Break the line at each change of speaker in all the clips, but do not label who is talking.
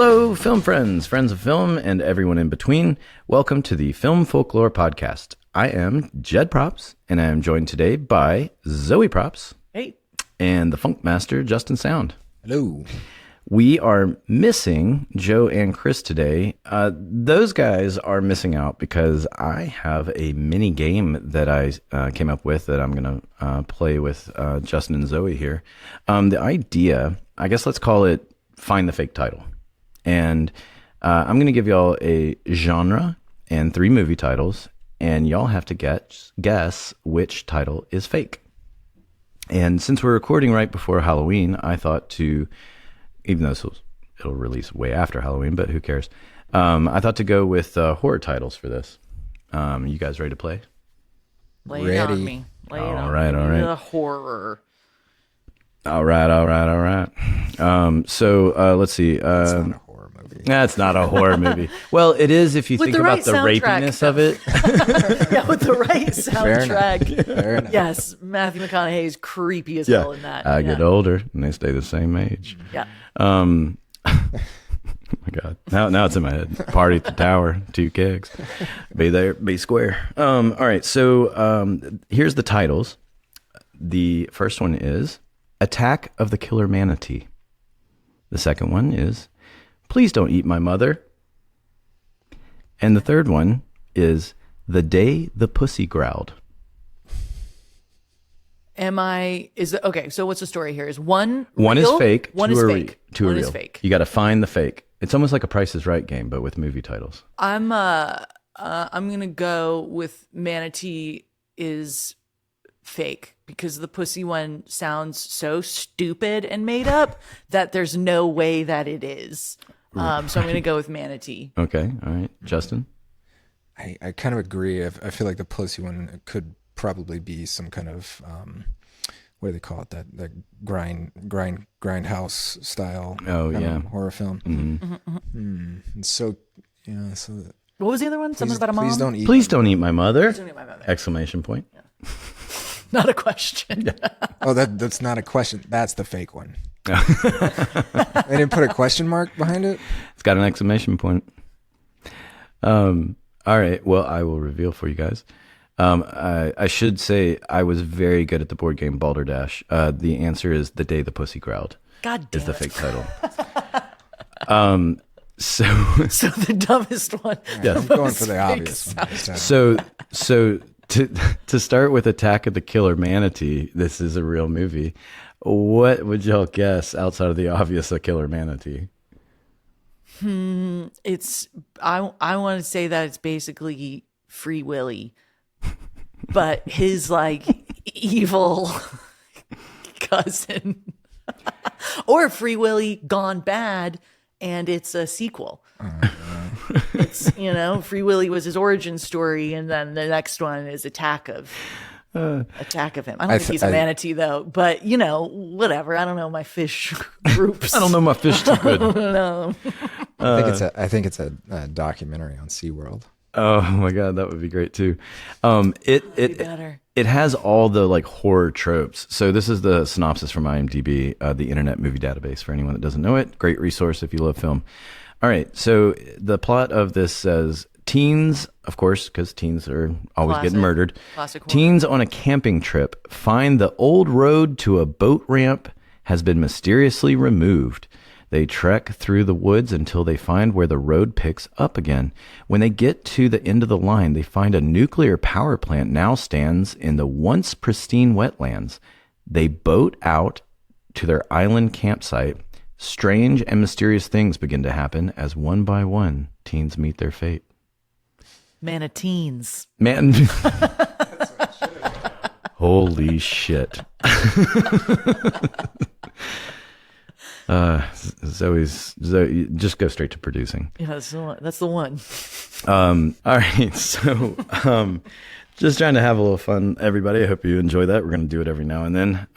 Hello, film friends, friends of film, and everyone in between. Welcome to the Film Folklore Podcast. I am Jed Props, and I am joined today by Zoe Props.
Hey.
And the Funk Master, Justin Sound.
Hello.
We are missing Joe and Chris today. Those guys are missing out because I have a mini game that I came up with that I'm going to play with Justin and Zoe here. The idea, I guess let's call it Find the Fake Title. And I'm going to give y'all a genre and 3 movie titles, and y'all have to guess which title is fake. And since we're recording right before Halloween, I thought to, even though it'll release way after Halloween, but who cares? I thought to go with horror titles for this. You guys ready to play?
Lay it on me. Lay it on
right,
me.
all right.
The horror.
All right. So let's see.
It's not a horror movie.
That's not a horror movie. Well, it is if you
With
think
the
about
right
the
soundtrack.
rapiness of it.
Yeah, with the right soundtrack.
Fair enough.
Yes, Matthew McConaughey is creepy as hell in that.
I get older and they stay the same age.
Yeah.
Oh my God. Now it's in my head. Party at the tower, 2 kegs. Be there, be square. All right. So here's the titles. The first one is Attack of the Killer Manatee. The second one is Please Don't Eat My Mother. And the third one is The Day the Pussy Growled.
Okay, so what's the story here? Is one
One
real?
is fake.
One
two
is
are
fake.
Two
One
are
is
real.
fake.
You got to find the fake. It's almost like a Price is Right game, but with movie titles.
I'm gonna go with Manatee is fake because the pussy one sounds so stupid and made up that there's no way that it is. So I'm gonna go with Manatee.
Okay. All right. Justin?
I kind of agree. I feel like the pussy one could probably be some kind of what do they call it? That grindhouse style.
Oh, yeah.
Horror film.
Mm-hmm.
And so So
What was the other one? Something about a mom?
Please don't eat my mother.
Don't eat my mother.
Exclamation point.
Not a question.
Oh, that's not a question. That's the fake one. They didn't put a question mark behind it?
It's got an exclamation point. All right. Well, I will reveal for you guys. I should say I was very good at the board game Balderdash. The answer is The Day the Pussy Growled.
God damn
is the
it.
fake title.
So the dumbest one.
Yes.
I'm going for the obvious one.
So to start with Attack of the Killer Manatee, this is a real movie. What would y'all guess outside of the obvious, a killer manatee?
It's I want to say that it's basically Free Willy, but his like evil cousin, or Free Willy gone bad, and it's a sequel. It's Free Willy was his origin story, and then the next one is Attack of him. I don't think he's a manatee though, but whatever. I don't know my fish groups.
I don't know my fish too good.
No.
I think it's a documentary on SeaWorld.
Oh my God, that would be great too.
Better.
It has all the like horror tropes. So this is the synopsis from IMDb, the Internet Movie Database for anyone that doesn't know it. Great resource if you love film. All right, so the plot of this says teens, of course, because teens are always getting murdered.
Classic horror.
Teens on a camping trip find the old road to a boat ramp has been mysteriously removed. They trek through the woods until they find where the road picks up again. When they get to the end of the line, they find a nuclear power plant now stands in the once pristine wetlands. They boat out to their island campsite. Strange and mysterious things begin to happen as one by one teens meet their fate.
Manatees.
Man. Holy shit. Zoe, just go straight to producing.
Yeah, that's the one.
All right. So, just trying to have a little fun, everybody. I hope you enjoy that. We're going to do it every now and then.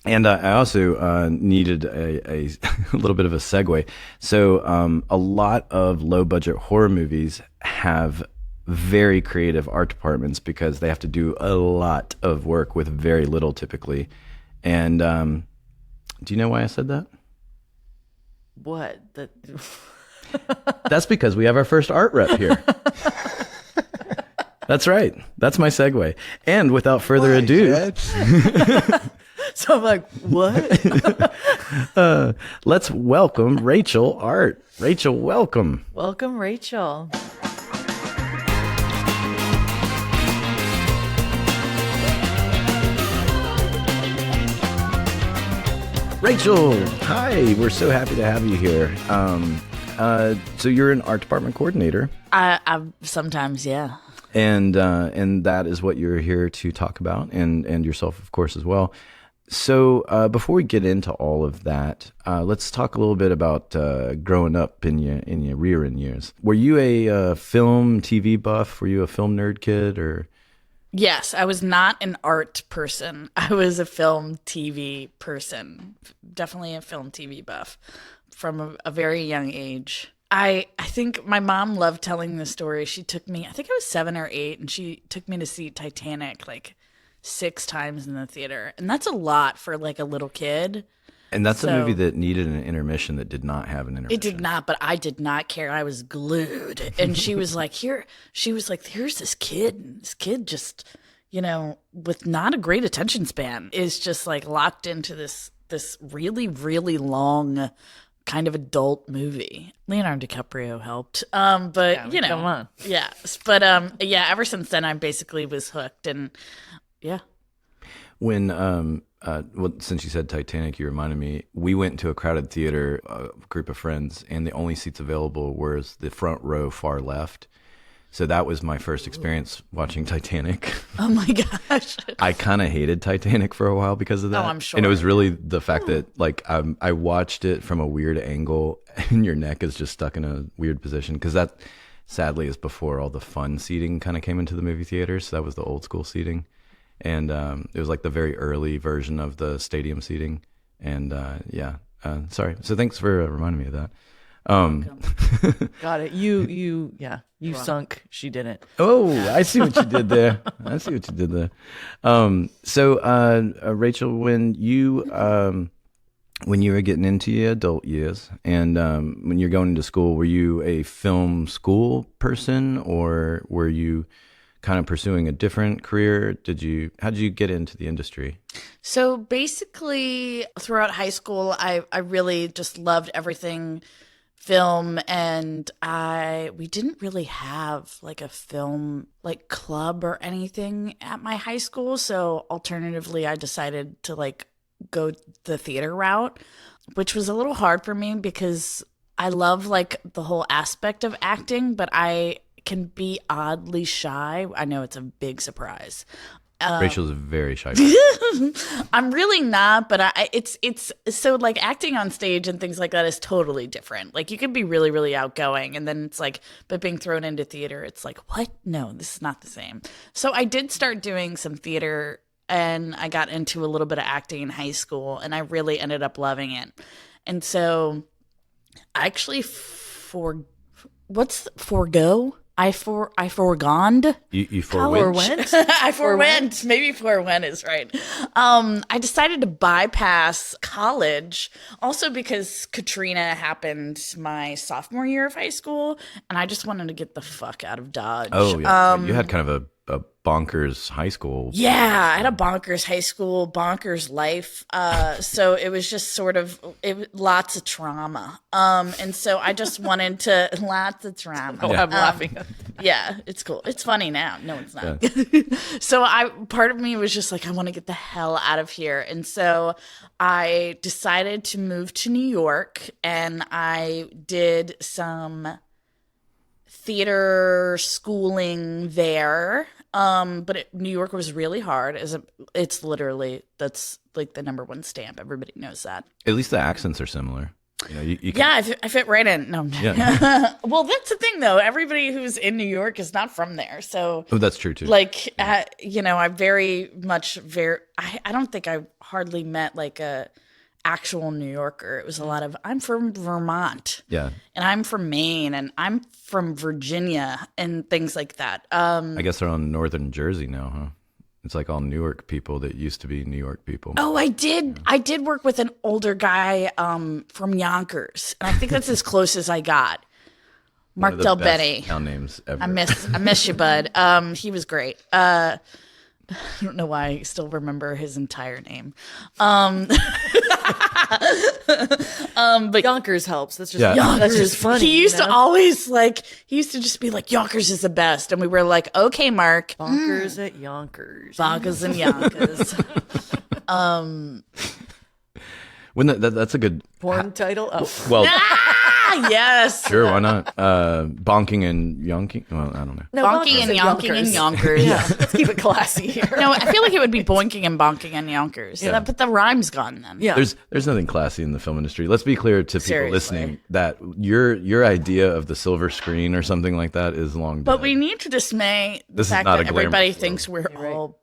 And I also needed a little bit of a segue. So a lot of low-budget horror movies have very creative art departments because they have to do a lot of work with very little typically. And do you know why I said that?
What?
That's because we have our first art rep here. That's right. That's my segue. And without further ado,
So I'm like, what?
let's welcome Rachel Art. Rachel, welcome.
Welcome, Rachel.
Rachel, hi. We're so happy to have you here. So you're an art department coordinator.
I sometimes, yeah.
And that is what you're here to talk about, and yourself, of course, as well. So before we get into all of that, let's talk a little bit about growing up in your rearing years. Were you a film, TV buff? Were you a film nerd kid, or?
Yes, I was not an art person. I was a film, TV person. Definitely a film, TV buff from a very young age. I think my mom loved telling this story. She took me, I think I was 7 or 8, and she took me to see Titanic like 6 times in the theater. And that's a lot for like a little kid.
And that's a movie that needed an intermission that did not have an intermission.
It did not, but I did not care. I was glued. And she was like, here's this kid. And this kid just, with not a great attention span is just like locked into this really, really long kind of adult movie. Leonardo DiCaprio helped. But
Yeah, come on.
Yeah. But ever since then I basically was hooked, and yeah.
When since you said Titanic, you reminded me, we went to a crowded theater, a group of friends, and the only seats available was the front row far left. So that was my first experience watching Titanic.
Oh my gosh.
I kind of hated Titanic for a while because of that.
Oh, I'm sure.
And it was really the fact that like I watched it from a weird angle and your neck is just stuck in a weird position, because that sadly is before all the fun seating kind of came into the movie theaters. So that was the old school seating. And it was like the very early version of the stadium seating. And sorry. So thanks for reminding me of that.
Got it. You sunk. She didn't.
Oh, I see what you did there. Rachel, when you were getting into your adult years and when you're going into school, were you a film school person, or were you kind of pursuing a different career? How did you get into the industry?
So basically throughout high school, I really just loved everything film, and we didn't really have like a film like club or anything at my high school. So alternatively, I decided to like go the theater route, which was a little hard for me because I love like the whole aspect of acting, but I can be oddly shy. I know it's a big surprise.
Rachel's a very shy.
I'm really not, but it's so like acting on stage and things like that is totally different. Like you can be really, really outgoing, and then it's like, but being thrown into theater, it's like, what? No, this is not the same. So I did start doing some theater, and I got into a little bit of acting in high school, and I really ended up loving it. And so I actually forego? I foregoned.
You forewent?
I forewent. Maybe forewent is right. I decided to bypass college, also because Katrina happened my sophomore year of high school, and I just wanted to get the fuck out of Dodge.
Oh, yeah. You had kind of a bonkers high school.
Yeah, I had a bonkers high school, bonkers life. So it was just sort of lots of trauma. And so I just wanted to lots of trauma.
Oh, I'm laughing.
Yeah, it's cool. It's funny now. No, it's not.
Yeah.
So part of me was just like, I want to get the hell out of here. And so I decided to move to New York, and I did some theater schooling there. But New York was really hard. It's literally, that's like the #1 stamp. Everybody knows that.
At least the accents are similar. You can...
Yeah, I fit right in. No,
yeah.
Well, that's the thing, though. Everybody who's in New York is not from there, so.
Oh, that's true too.
Like, I very much I don't think I hardly met like a actual New Yorker. It was a lot of, I'm from Vermont.
Yeah.
And I'm from Maine, and I'm from Virginia, and things like that.
I guess they're on northern Jersey now, huh? It's like all Newark people that used to be New York people.
Oh, I did. I did work with an older guy from Yonkers, and I think that's as close as I got.
One
Mark
of the
Del
best
Benny.
town names ever.
I miss you, bud. He was great. I don't know why I still remember his entire name. But
Yonkers helps. That's just
Yeah.
that's just funny.
he used
you
to
know?
always he used to just be like, Yonkers is the best. And we were like, okay, Mark.
Bonkers at Yonkers.
Bonkers and Yonkers.
That's a good.
Porn title. Oh,
Well,
Yes.
sure, why not? Bonking and yonking. Well, I don't know.
no,
Bonking and
at
yonking and Yonkers.
Yeah, let's keep it classy here.
No, I feel like it would be boinking and bonking and Yonkers.
Yeah.
But the rhyme's gone then.
Yeah.
There's nothing classy in the film industry. Let's be clear to people
Seriously.
listening that your idea of the silver screen or something like that is long dead.
But we need to dismay the
This is
fact
not
that
a glamorous
everybody
world.
thinks we're all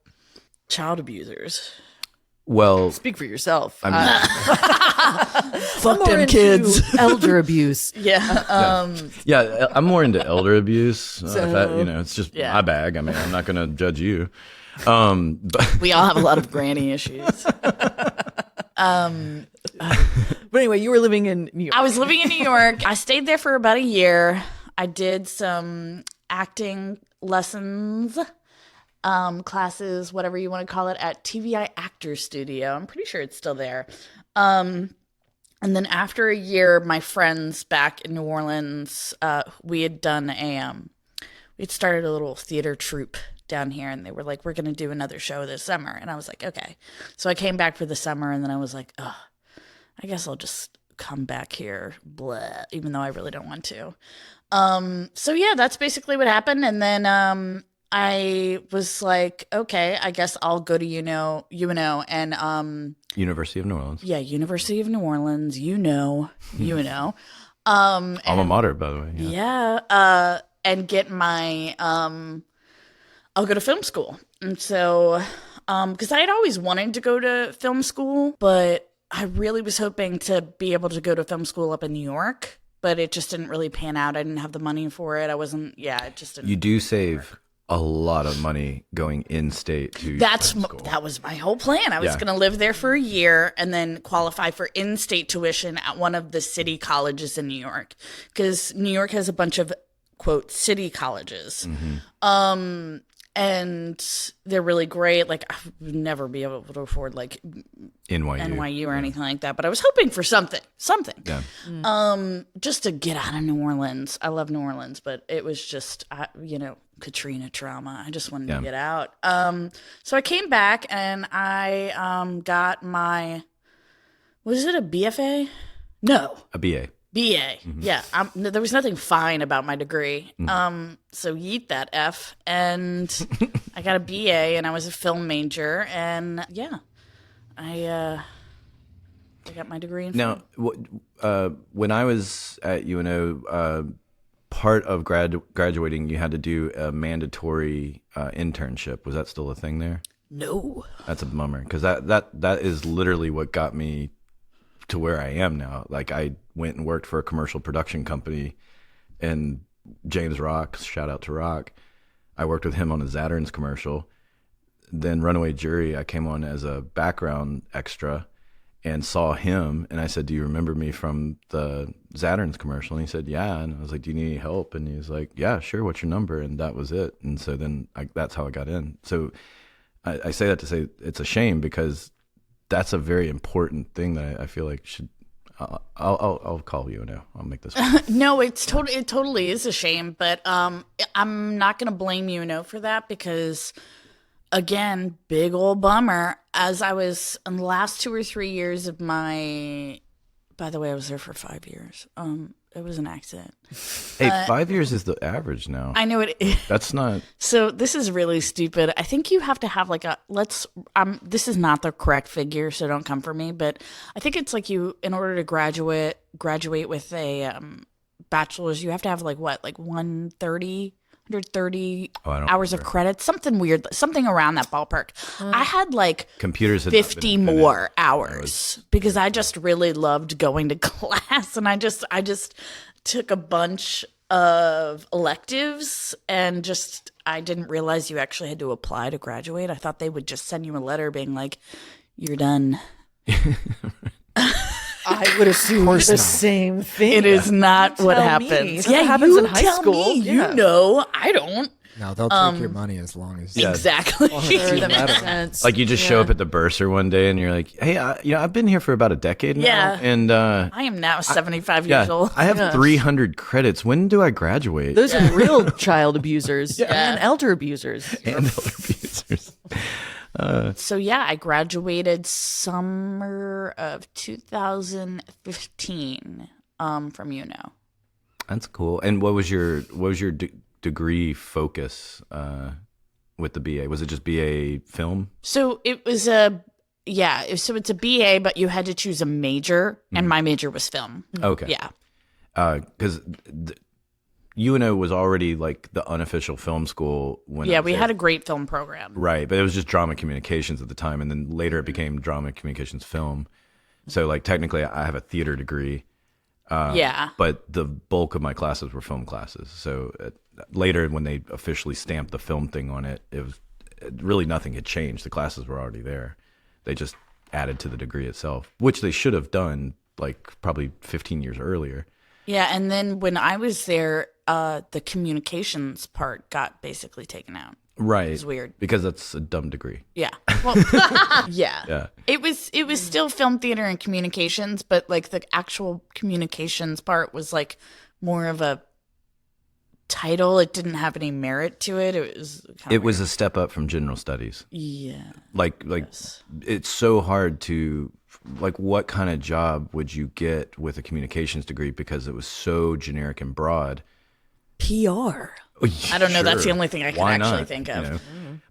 child abusers.
Well,
Speak for yourself.
I mean,
Fuck them kids. Elder abuse.
Yeah.
yeah, I'm more into elder abuse.
So-
if that, it's just
Yeah.
my bag. I mean, I'm not going to judge you. But
We all have a lot of granny issues.
But anyway, you were living in New York.
I was living in New York. I stayed there for about a year. I did some acting lessons, classes, whatever you want to call it, at TVI Actor Studio. I'm pretty sure it's still there. And then after a year, my friends back in New Orleans, we had done we'd started a little theater troupe down here, and they were like, we're going to do another show this summer. And I was like, okay. So I came back for the summer, and then I was like, oh, I guess I'll just come back here, blah, even though I really don't want to. So yeah, that's basically what happened. And then I was like, okay, I guess I'll go to UNO and
University of New Orleans.
yeah, University of New Orleans, UNO.
Alma mater, by the way.
Yeah, and get my I'll go to film school. And so because I had always wanted to go to film school, but I really was hoping to be able to go to film school up in New York, but it just didn't really pan out. I didn't have the money for it. It just didn't.
You do save a lot of money going in state to film school.
That was my whole plan. I was
Yeah.
going to live there for a year and then qualify for in-state tuition at one of the city colleges in New York, because New York has a bunch of quote city colleges. And they're really great. Like, I would never be able to afford like NYU or anything like that, but I was hoping for something.
Yeah.
Just to get out of New Orleans. I love New Orleans, but it was just, Katrina trauma. I just wanted to get out. So I came back and I got my, was it a BFA? No.
A BA.
BA. Yeah. There was nothing fine about my degree. So yeet that F. And I got a BA and I was a film major. And yeah, I got my degree in film.
Now, when I was at UNO, part of graduating, you had to do a mandatory internship. Was that still a thing there?
No.
That's a bummer, because that is literally what got me to where I am now. Like, I went and worked for a commercial production company, and James Rock, shout out to Rock, I worked with him on a Zatterns commercial. Then Runaway Jury, I came on as a background extra and saw him, and I said, do you remember me from the Zatterns commercial? And he said, yeah. And I was like, do you need any help? And he was like, yeah, sure, what's your number? And that was it. And so then that's how I got in. So I say that to say it's a shame, because that's a very important thing that I feel like should. I'll call you now. I'll make this work.
No, it totally is a shame, but I'm not going to blame UNO for that, because again, big old bummer. As I was in the last 2 or 3 years of my, by the way, I was there for 5 years. It was an accident.
Hey, 5 years is the average now.
I know it is.
That's not.
So this is really stupid. I think you have to have like this is not the correct figure, so don't come for me, but I think it's like in order to graduate with a bachelor's, you have to have like 130 hours of credit, something weird, something around that ballpark. I had like
Computers had not been
50
invented.
more hours because I just really loved going to class, and I just took a bunch of electives, and just I didn't realize you actually had to apply to graduate. I thought they would just send you a letter being like, "You're done."
I would assume the same thing.
It is not what
Tell me.
happens.
That's what happens in high
tell
school.
me.
Yeah.
You know, I don't.
No, they'll take your money as long as
Exactly.
Sure, that makes sense.
Like you just show up at the bursar one day and you're like, hey, I've been here for about a decade now.
Yeah.
And
I am now 75 years old.
I have 300 credits. When do I graduate?
Those are real child abusers and elder abusers.
And elder abusers.
So yeah, I graduated summer of 2015 from UNO.
That's cool. And what was your degree focus with the BA? Was it just BA film?
So it was so it's a BA, but you had to choose a major, and my major was film.
Okay.
Yeah.
Because UNO was already like the unofficial film school when I was
We
there.
had a great film program.
Right, but it was just drama communications at the time, and then later it became drama communications film. So like technically I have a theater degree. But the bulk of my classes were film classes. So later, when they officially stamped the film thing on it, really nothing had changed. The classes were already there. They just added to the degree itself, which they should have done like probably 15 years earlier.
Yeah, and then when I was there, the communications part got basically taken out.
Right.
It was weird.
Because that's a dumb degree.
Yeah. Well, yeah.
Yeah.
It was still film, theater, and communications, but like the actual communications part was like more of a title. It didn't have any merit to it. It was
It was a step up from general studies.
yeah.
Like it's so hard to like what kind of job would you get with a communications degree because it was so generic and broad.
PR. I don't know. That's the only thing I can
Why
actually
not?
think of.
You know?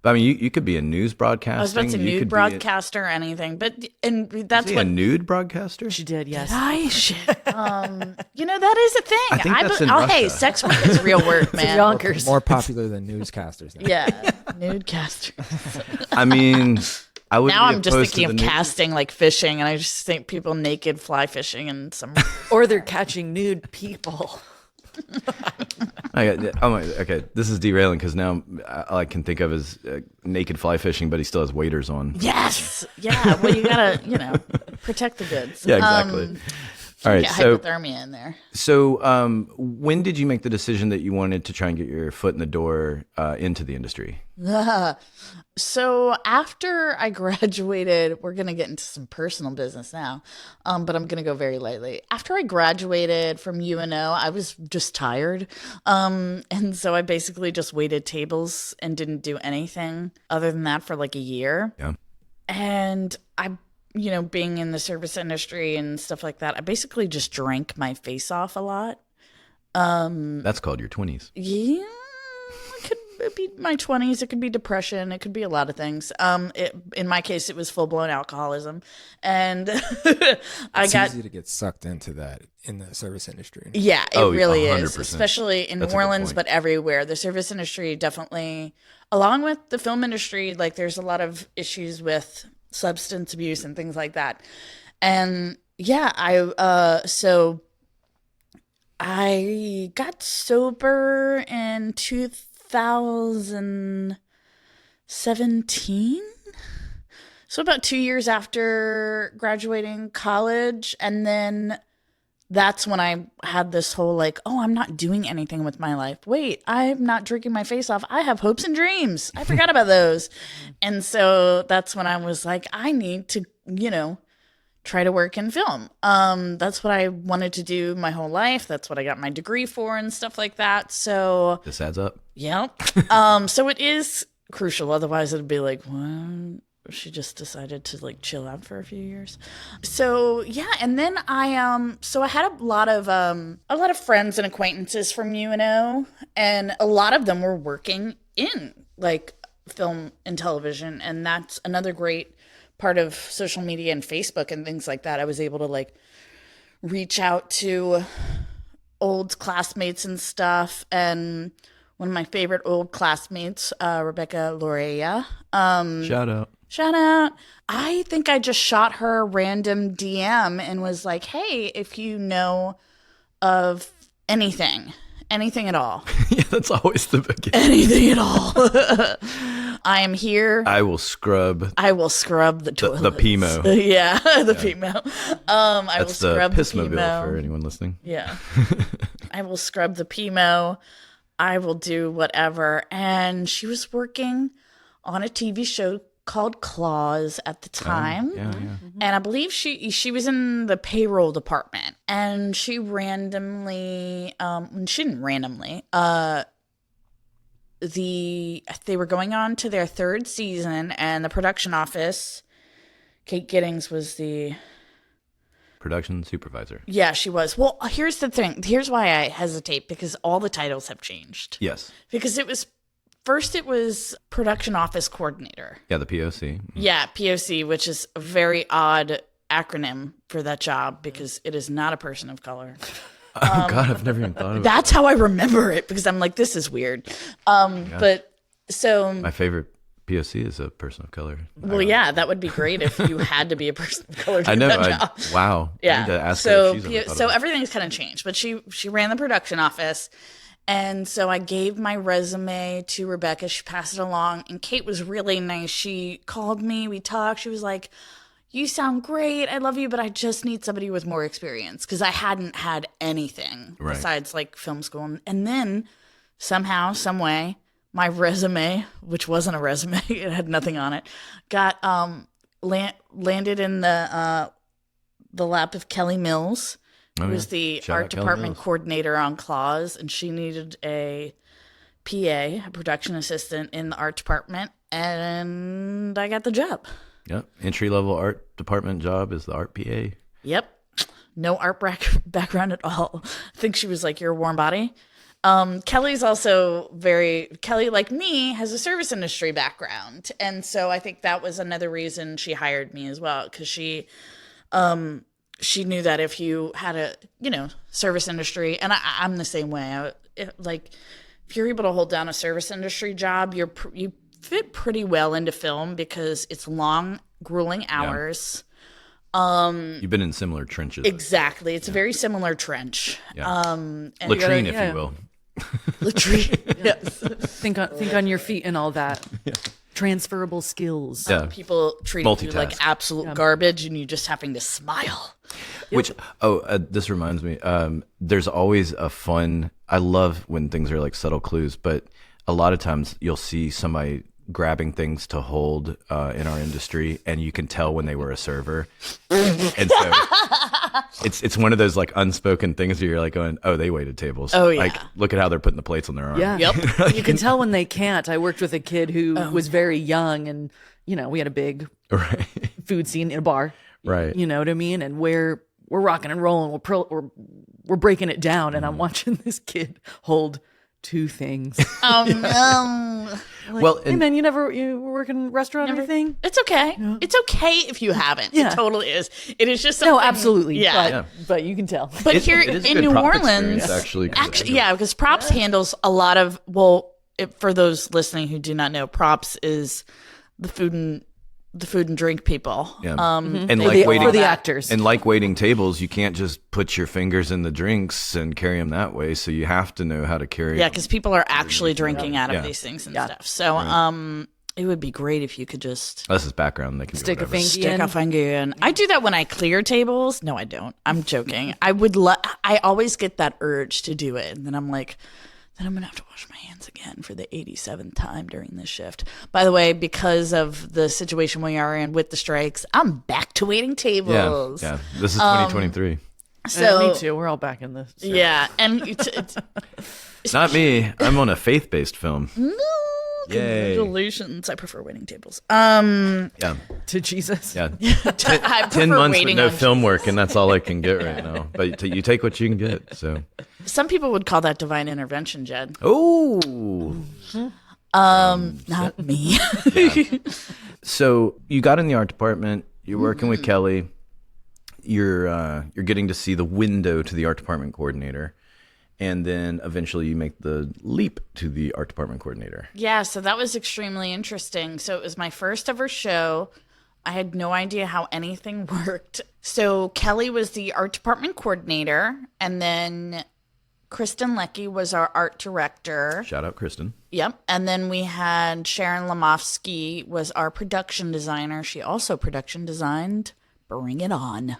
But I mean, you could be a news broadcaster.
I was about to say nude broadcaster or anything, but that's
a
what
nude broadcaster.
She did, yes.
I should. That is a thing.
I think that's in
hey,
Russia.
sex work is real work, man.
Yonkers.
more popular than newscasters now.
Yeah, nudecaster.
I mean, I would.
Now
be
I'm just
opposed to
thinking of
the nude-
casting like fishing, and I just think people naked fly fishing and some.
Or they're catching nude people.
Okay, this is derailing because now all I can think of is naked fly fishing, but he still has waders on.
Yes. Yeah. Well, you gotta, protect the goods.
Yeah, exactly. All right,
Get
so
hypothermia in there.
when did you make the decision that you wanted to try and get your foot in the door into the industry?
So after I graduated, we're going to get into some personal business now, but I'm going to go very lightly. After I graduated from UNO, I was just tired. And so I basically just waited tables and didn't do anything other than that for like a year.
Yeah.
And I, being in the service industry and stuff like that, I basically just drank my face off a lot.
That's called your 20s.
Yeah, it could be my 20s. It could be depression. It could be a lot of things. In my case, it was full-blown alcoholism. And
It's easy to get sucked into that in the service industry.
Yeah, it really
100%.
is, especially in
That's
New
a good
Orleans,
point.
but everywhere. The service industry definitely, along with the film industry, like there's a lot of issues with substance abuse and things like that. And yeah, I got sober in 2017. So about 2 years after graduating college. And then that's when I had this whole like, oh, I'm not doing anything with my life. Wait, I'm not drinking my face off. I have hopes and dreams. I forgot about those. And so that's when I was like, I need to, try to work in film. That's what I wanted to do my whole life. That's what I got my degree for and stuff like that. So,
This adds up.
yep. So it is crucial. Otherwise it'd be like, well, she just decided to like chill out for a few years. So yeah. And then I had a lot of friends and acquaintances from UNO, and a lot of them were working in like film and television. And that's another great part of social media and Facebook and things like that. I was able to like reach out to old classmates and stuff. And one of my favorite old classmates, Rebecca Lorea. Shout out. I think I just shot her a random DM and was like, hey, if you know of anything Anything at all.
Yeah, that's always the beginning.
Anything at all. I am here.
I will scrub
I will scrub the toilets.
the Pimo.
Yeah, the Pimo. I will
That's the
scrub the
Pissmobile
Pimo.
for anyone listening.
Yeah. I will scrub the Pimo. I will do whatever. And she was working on a TV show called Claws at the time.
Yeah.
And I believe she was in the payroll department. And she randomly, she didn't randomly, they were going on to their third season, and the production office, Kate Giddings was the
Production supervisor.
Yeah, she was. Well, here's the thing. Here's why I hesitate, because all the titles have changed.
Yes.
Because it was production office coordinator.
Yeah, the POC.
Yeah, POC, which is a very odd acronym for that job because it is not a person of color.
Oh, God, I've never even thought of it.
That's how I remember it, because I'm like, this is weird. But so
My favorite POC is a person of color.
well, yeah, that would be great if you had to be a person of color to
I
do
know.
that job.
Wow. I
Yeah.
need to ask her
So
if she's ever thought
so
of it.
everything's kind of changed, but she ran the production office. And so I gave my resume to Rebecca. She passed it along, and Kate was really nice. She called me, we talked. She was like, "You sound great. I love you, but I just need somebody with more experience," because I hadn't had anything
Right.
besides like film school. And then somehow, some way, my resume, which wasn't a resume, it had nothing on it, got landed in the lap of Kelly Mills, who was the
Shout
art
out Kelly
department
Mills.
coordinator on Claws, and she needed a PA, a production assistant in the art department, and I got the job.
Yep. Entry-level art department job is the art PA.
Yep. No art background at all. I think she was like, "You're a warm body." Kelly's also Kelly, like me, has a service industry background. And so I think that was another reason she hired me as well. Cause she knew that if you had a, service industry, and I'm the same way, if you're able to hold down a service industry job, you fit pretty well into film because it's long, grueling hours.
You've been in similar trenches.
Exactly. It's a very similar trench.
Yeah.
And
Latrine, if you will.
latrine. Yes.
Think on your feet and all that. Transferable skills.
Yeah.
People treating you like
Multitask.
absolute garbage, and you just having to smile.
Which, this reminds me, there's always a fun, I love when things are like subtle clues, but a lot of times you'll see somebody grabbing things to hold in our industry, and you can tell when they were a server. And so it's one of those like unspoken things where you're like going, oh, they waited tables.
Oh, yeah.
Like, look at how they're putting the plates on their arm.
Yeah.
Yep.
You can tell when they can't. I worked with a kid who was very young, and we had a big
Right.
food scene in a bar.
Right.
You know what I mean? And we're rocking and rolling. We're breaking it down, and I'm watching this kid hold two things.
Oh no.
Well,
Hey man, you work in a restaurant or anything?
It's okay. It's okay if you haven't.
Yeah.
It totally is. It is just something.
No, absolutely.
Yeah.
But you can tell.
But
It-
here
it is a
in
good
New
prop
Orleans,
experience, actually.
yeah, because props handles a lot of. For those listening who do not know, props is the food and drink people.
Yeah.
Mm-hmm.
And
For
like
the-
waiting
for the actors.
And like waiting tables, you can't just put your fingers in the drinks and carry them that way. So you have to know how to carry.
Yeah,
them.
because people are actually drinking out of
Yeah.
these things and stuff. So, it would be great if you could just
This is background. They can
Stick
do
a
whatever.
finger
stick
in.
a finger in. I do that when I clear tables. No, I don't. I'm joking. I always get that urge to do it, and then I'm like, then I'm gonna have to wash my hands again for the 87th time during this shift. By the way, because of the situation we are in with the strikes, I'm back to waiting
Yeah,
tables.
yeah. This is 2023.
So
me too. We're all back in this.
yeah, and
Not me. I'm on a faith-based film.
no,
Yay.
congratulations. I prefer waiting tables.
Yeah,
To Jesus.
yeah.
I prefer
10 months with
waiting
no
on
film work, and that's all I can get right now. But you take what you can get. So,
Some people would call that divine intervention, Jed.
oh,
Not me.
so you got in the art department. You're working with Kelly. You're getting to see the window to the art department coordinator, and then eventually you make the leap to the art department coordinator.
Yeah, so that was extremely interesting. So it was my first ever show. I had no idea how anything worked. So Kelly was the art department coordinator, and then Kristen Leckie was our art director.
Shout out, Kristen.
Yep. And then we had Sharon Lamofsky was our production designer. She also production designed Bring It On.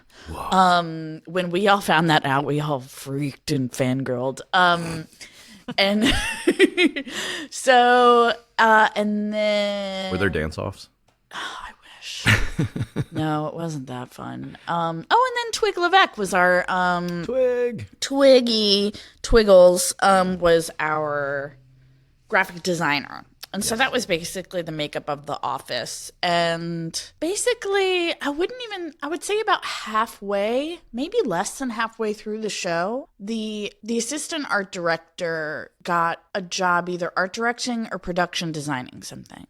When we all found that out, we all freaked and fangirled. And so, and then...
Were there dance-offs?
I wish. No, it wasn't that fun. And then Twig Levesque was our... Twiggy Twiggles was our graphic designer. And so that was basically the makeup of the office. And basically, I would say about halfway, maybe less than halfway through the show, the assistant art director got a job either art directing or production designing something.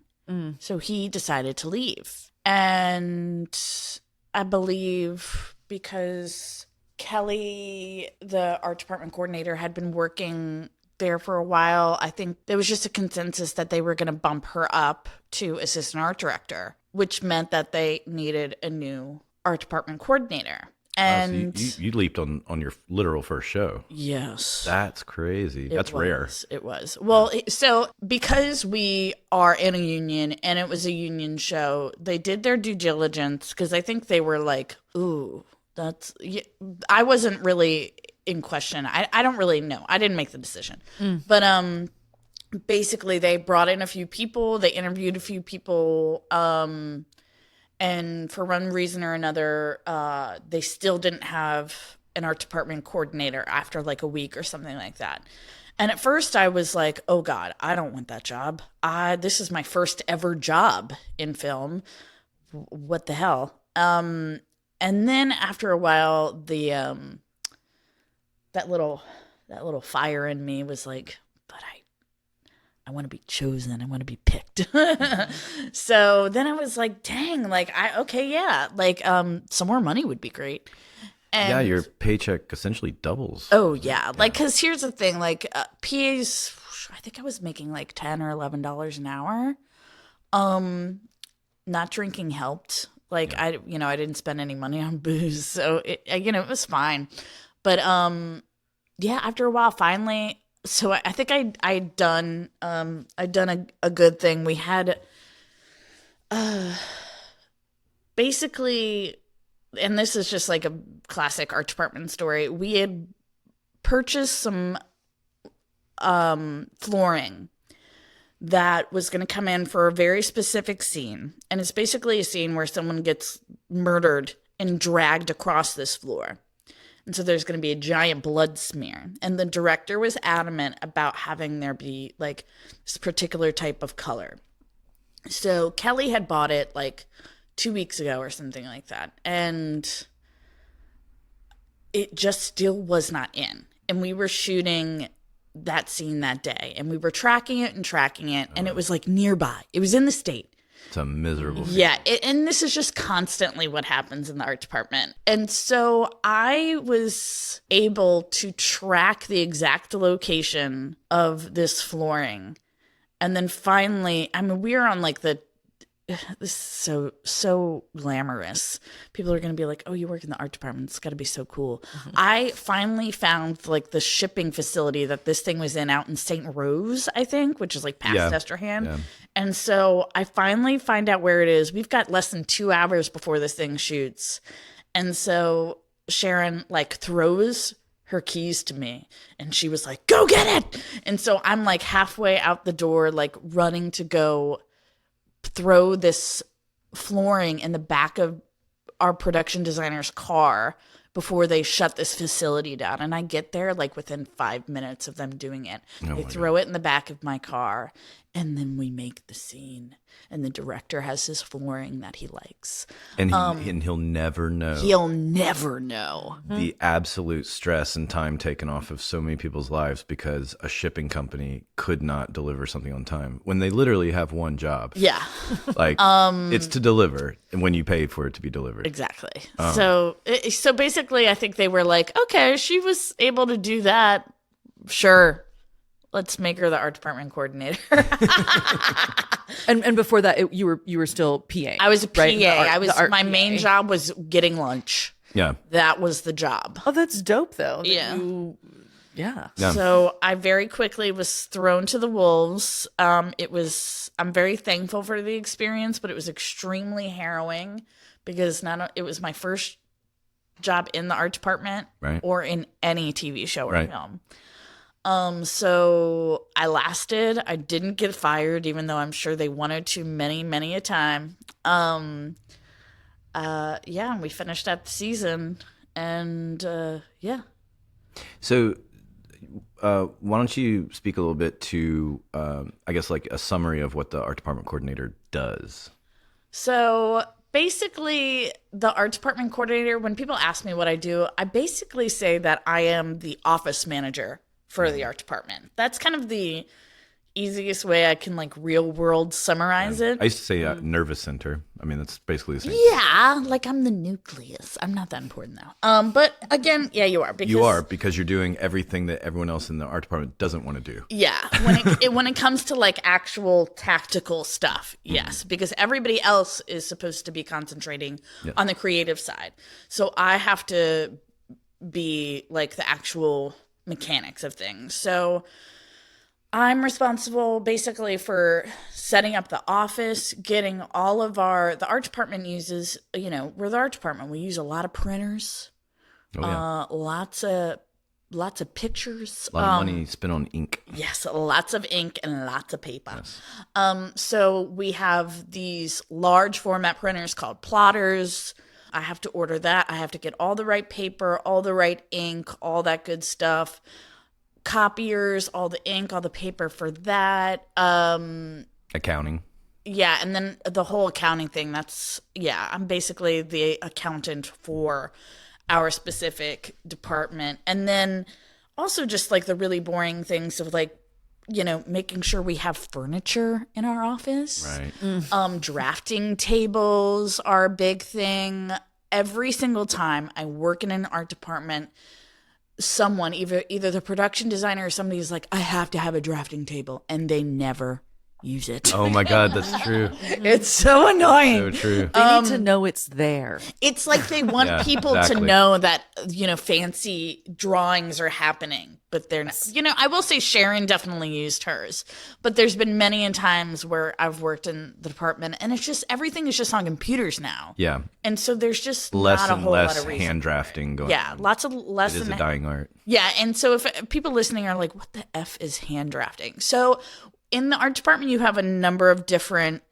So he decided to leave. And I believe because Kelly, the art department coordinator, had been working there for a while, I think there was just a consensus that they were going to bump her up to assistant art director, which meant that they needed a new art department coordinator. And
so you leaped on your literal first show.
Yes.
That's crazy. That's rare.
It was. Well, so because we are in a union and it was a union show, they did their due diligence because I think they were like, ooh, I wasn't really in question. I don't really know. I didn't make the decision. But basically they brought in a few people. They interviewed a few people. And for one reason or another, they still didn't have an art department coordinator after like a week or something like that. And at first I was like, oh God, I don't want that job. This is my first ever job in film. What the hell? And then after a while, that little fire in me was like, but I want to be chosen. I want to be picked. So then I was like, dang, like some more money would be great. And
yeah, your paycheck essentially doubles.
Oh yeah. Like, cause here's the thing, like PAs, I think I was making like $10 or $11 an hour. Not drinking helped. Like I didn't spend any money on booze. So it was fine. But yeah, after a while, finally, so I think I'd done a good thing. We had basically, and this is just like a classic art department story. We had purchased some flooring that was going to come in for a very specific scene, and it's basically a scene where someone gets murdered and dragged across this floor. And so there's going to be a giant blood smear. And the director was adamant about having there be like this particular type of color. So Kelly had bought it like 2 weeks ago or something like that. And it just still was not in. And we were shooting that scene that day. And we were tracking it. And it was like nearby. It was in the state.
It's a miserable thing.
Yeah, and this is just constantly what happens in the art department. And so I was able to track the exact location of this flooring. And then finally, I mean, we were on like this is so glamorous. People are going to be like, oh, you work in the art department. It's got to be so cool. Mm-hmm. I finally found like the shipping facility that this thing was in out in St. Rose, I think, which is like past Estrahan. Yeah. And so I finally find out where it is. We've got less than 2 hours before this thing shoots. And so Sharon like throws her keys to me and she was like, go get it. And so I'm like halfway out the door, like running to go throw this flooring in the back of our production designer's car before they shut this facility down. And I get there like within 5 minutes of them doing it. They throw it in the back of my car and then we make the scene. And the director has his flooring that he likes.
And he'll never know.
He'll never know.
The absolute stress and time taken off of so many people's lives because a shipping company could not deliver something on time when they literally have one job.
Yeah.
Like it's to deliver and when you pay for it to be delivered.
Exactly. So basically I think they were like, okay, she was able to do that. Sure. Let's make her the art department coordinator.
And before that, you were still PA.
I was a PA.
Right?
My main job was getting lunch.
Yeah,
that was the job.
Oh, that's dope though.
Yeah.
Yeah.
Yeah.
So I very quickly was thrown to the wolves. I'm very thankful for the experience, but it was extremely harrowing because it was my first job in the art department
Right.
or in any TV show or
Right.
film. So I lasted. I didn't get fired, even though I'm sure they wanted to many, many a time. Yeah, we finished that season, and yeah.
So, why don't you speak a little bit to, I guess, like a summary of what the art department coordinator does?
So basically, the art department coordinator, when people ask me what I do, I basically say that I am the office manager for the art department. That's kind of the easiest way I can like real world summarize it.
I used to say nervous center. I mean, that's basically the same.
Yeah, like I'm the nucleus. I'm not that important though. But again, yeah, you are. Because,
You are, because you're doing everything that everyone else in the art department doesn't want to do.
Yeah, when it comes to like actual tactical stuff, yes, because everybody else is supposed to be concentrating on the creative side. So I have to be like the actual mechanics of things. So I'm responsible basically for setting up the office, getting all of the art department uses, we're the art department. We use a lot of printers,
Oh, yeah.
lots of pictures.
A lot of money spent on ink.
Yes, lots of ink and lots of paper. So we have these large format printers called plotters. I have to order that. I have to get all the right paper, all the right ink, all that good stuff. Copiers, all the ink, all the paper for that.
Accounting.
Yeah, and then the whole accounting thing, I'm basically the accountant for our specific department. And then also just like the really boring things of like, making sure we have furniture in our office.
Right.
Drafting tables are a big thing. Every single time I work in an art department, someone, either the production designer or somebody is like, I have to have a drafting table, and they never use it.
Oh my God, that's true.
It's so annoying.
So true.
They need to know it's there.
It's like they want
Yeah,
people to
exactly.
know that, fancy drawings are happening, but they're not. I will say Sharon definitely used hers, but there's been many a times where I've worked in the department and it's just, everything is just on computers now.
Yeah.
And so there's just
Less
not a
and
whole lot
less
of reason.
hand drafting going
Yeah,
on.
lots of less
It is
than
a dying art.
Yeah, and so if people listening are like, what the F is hand drafting? So in the art department, you have a number of different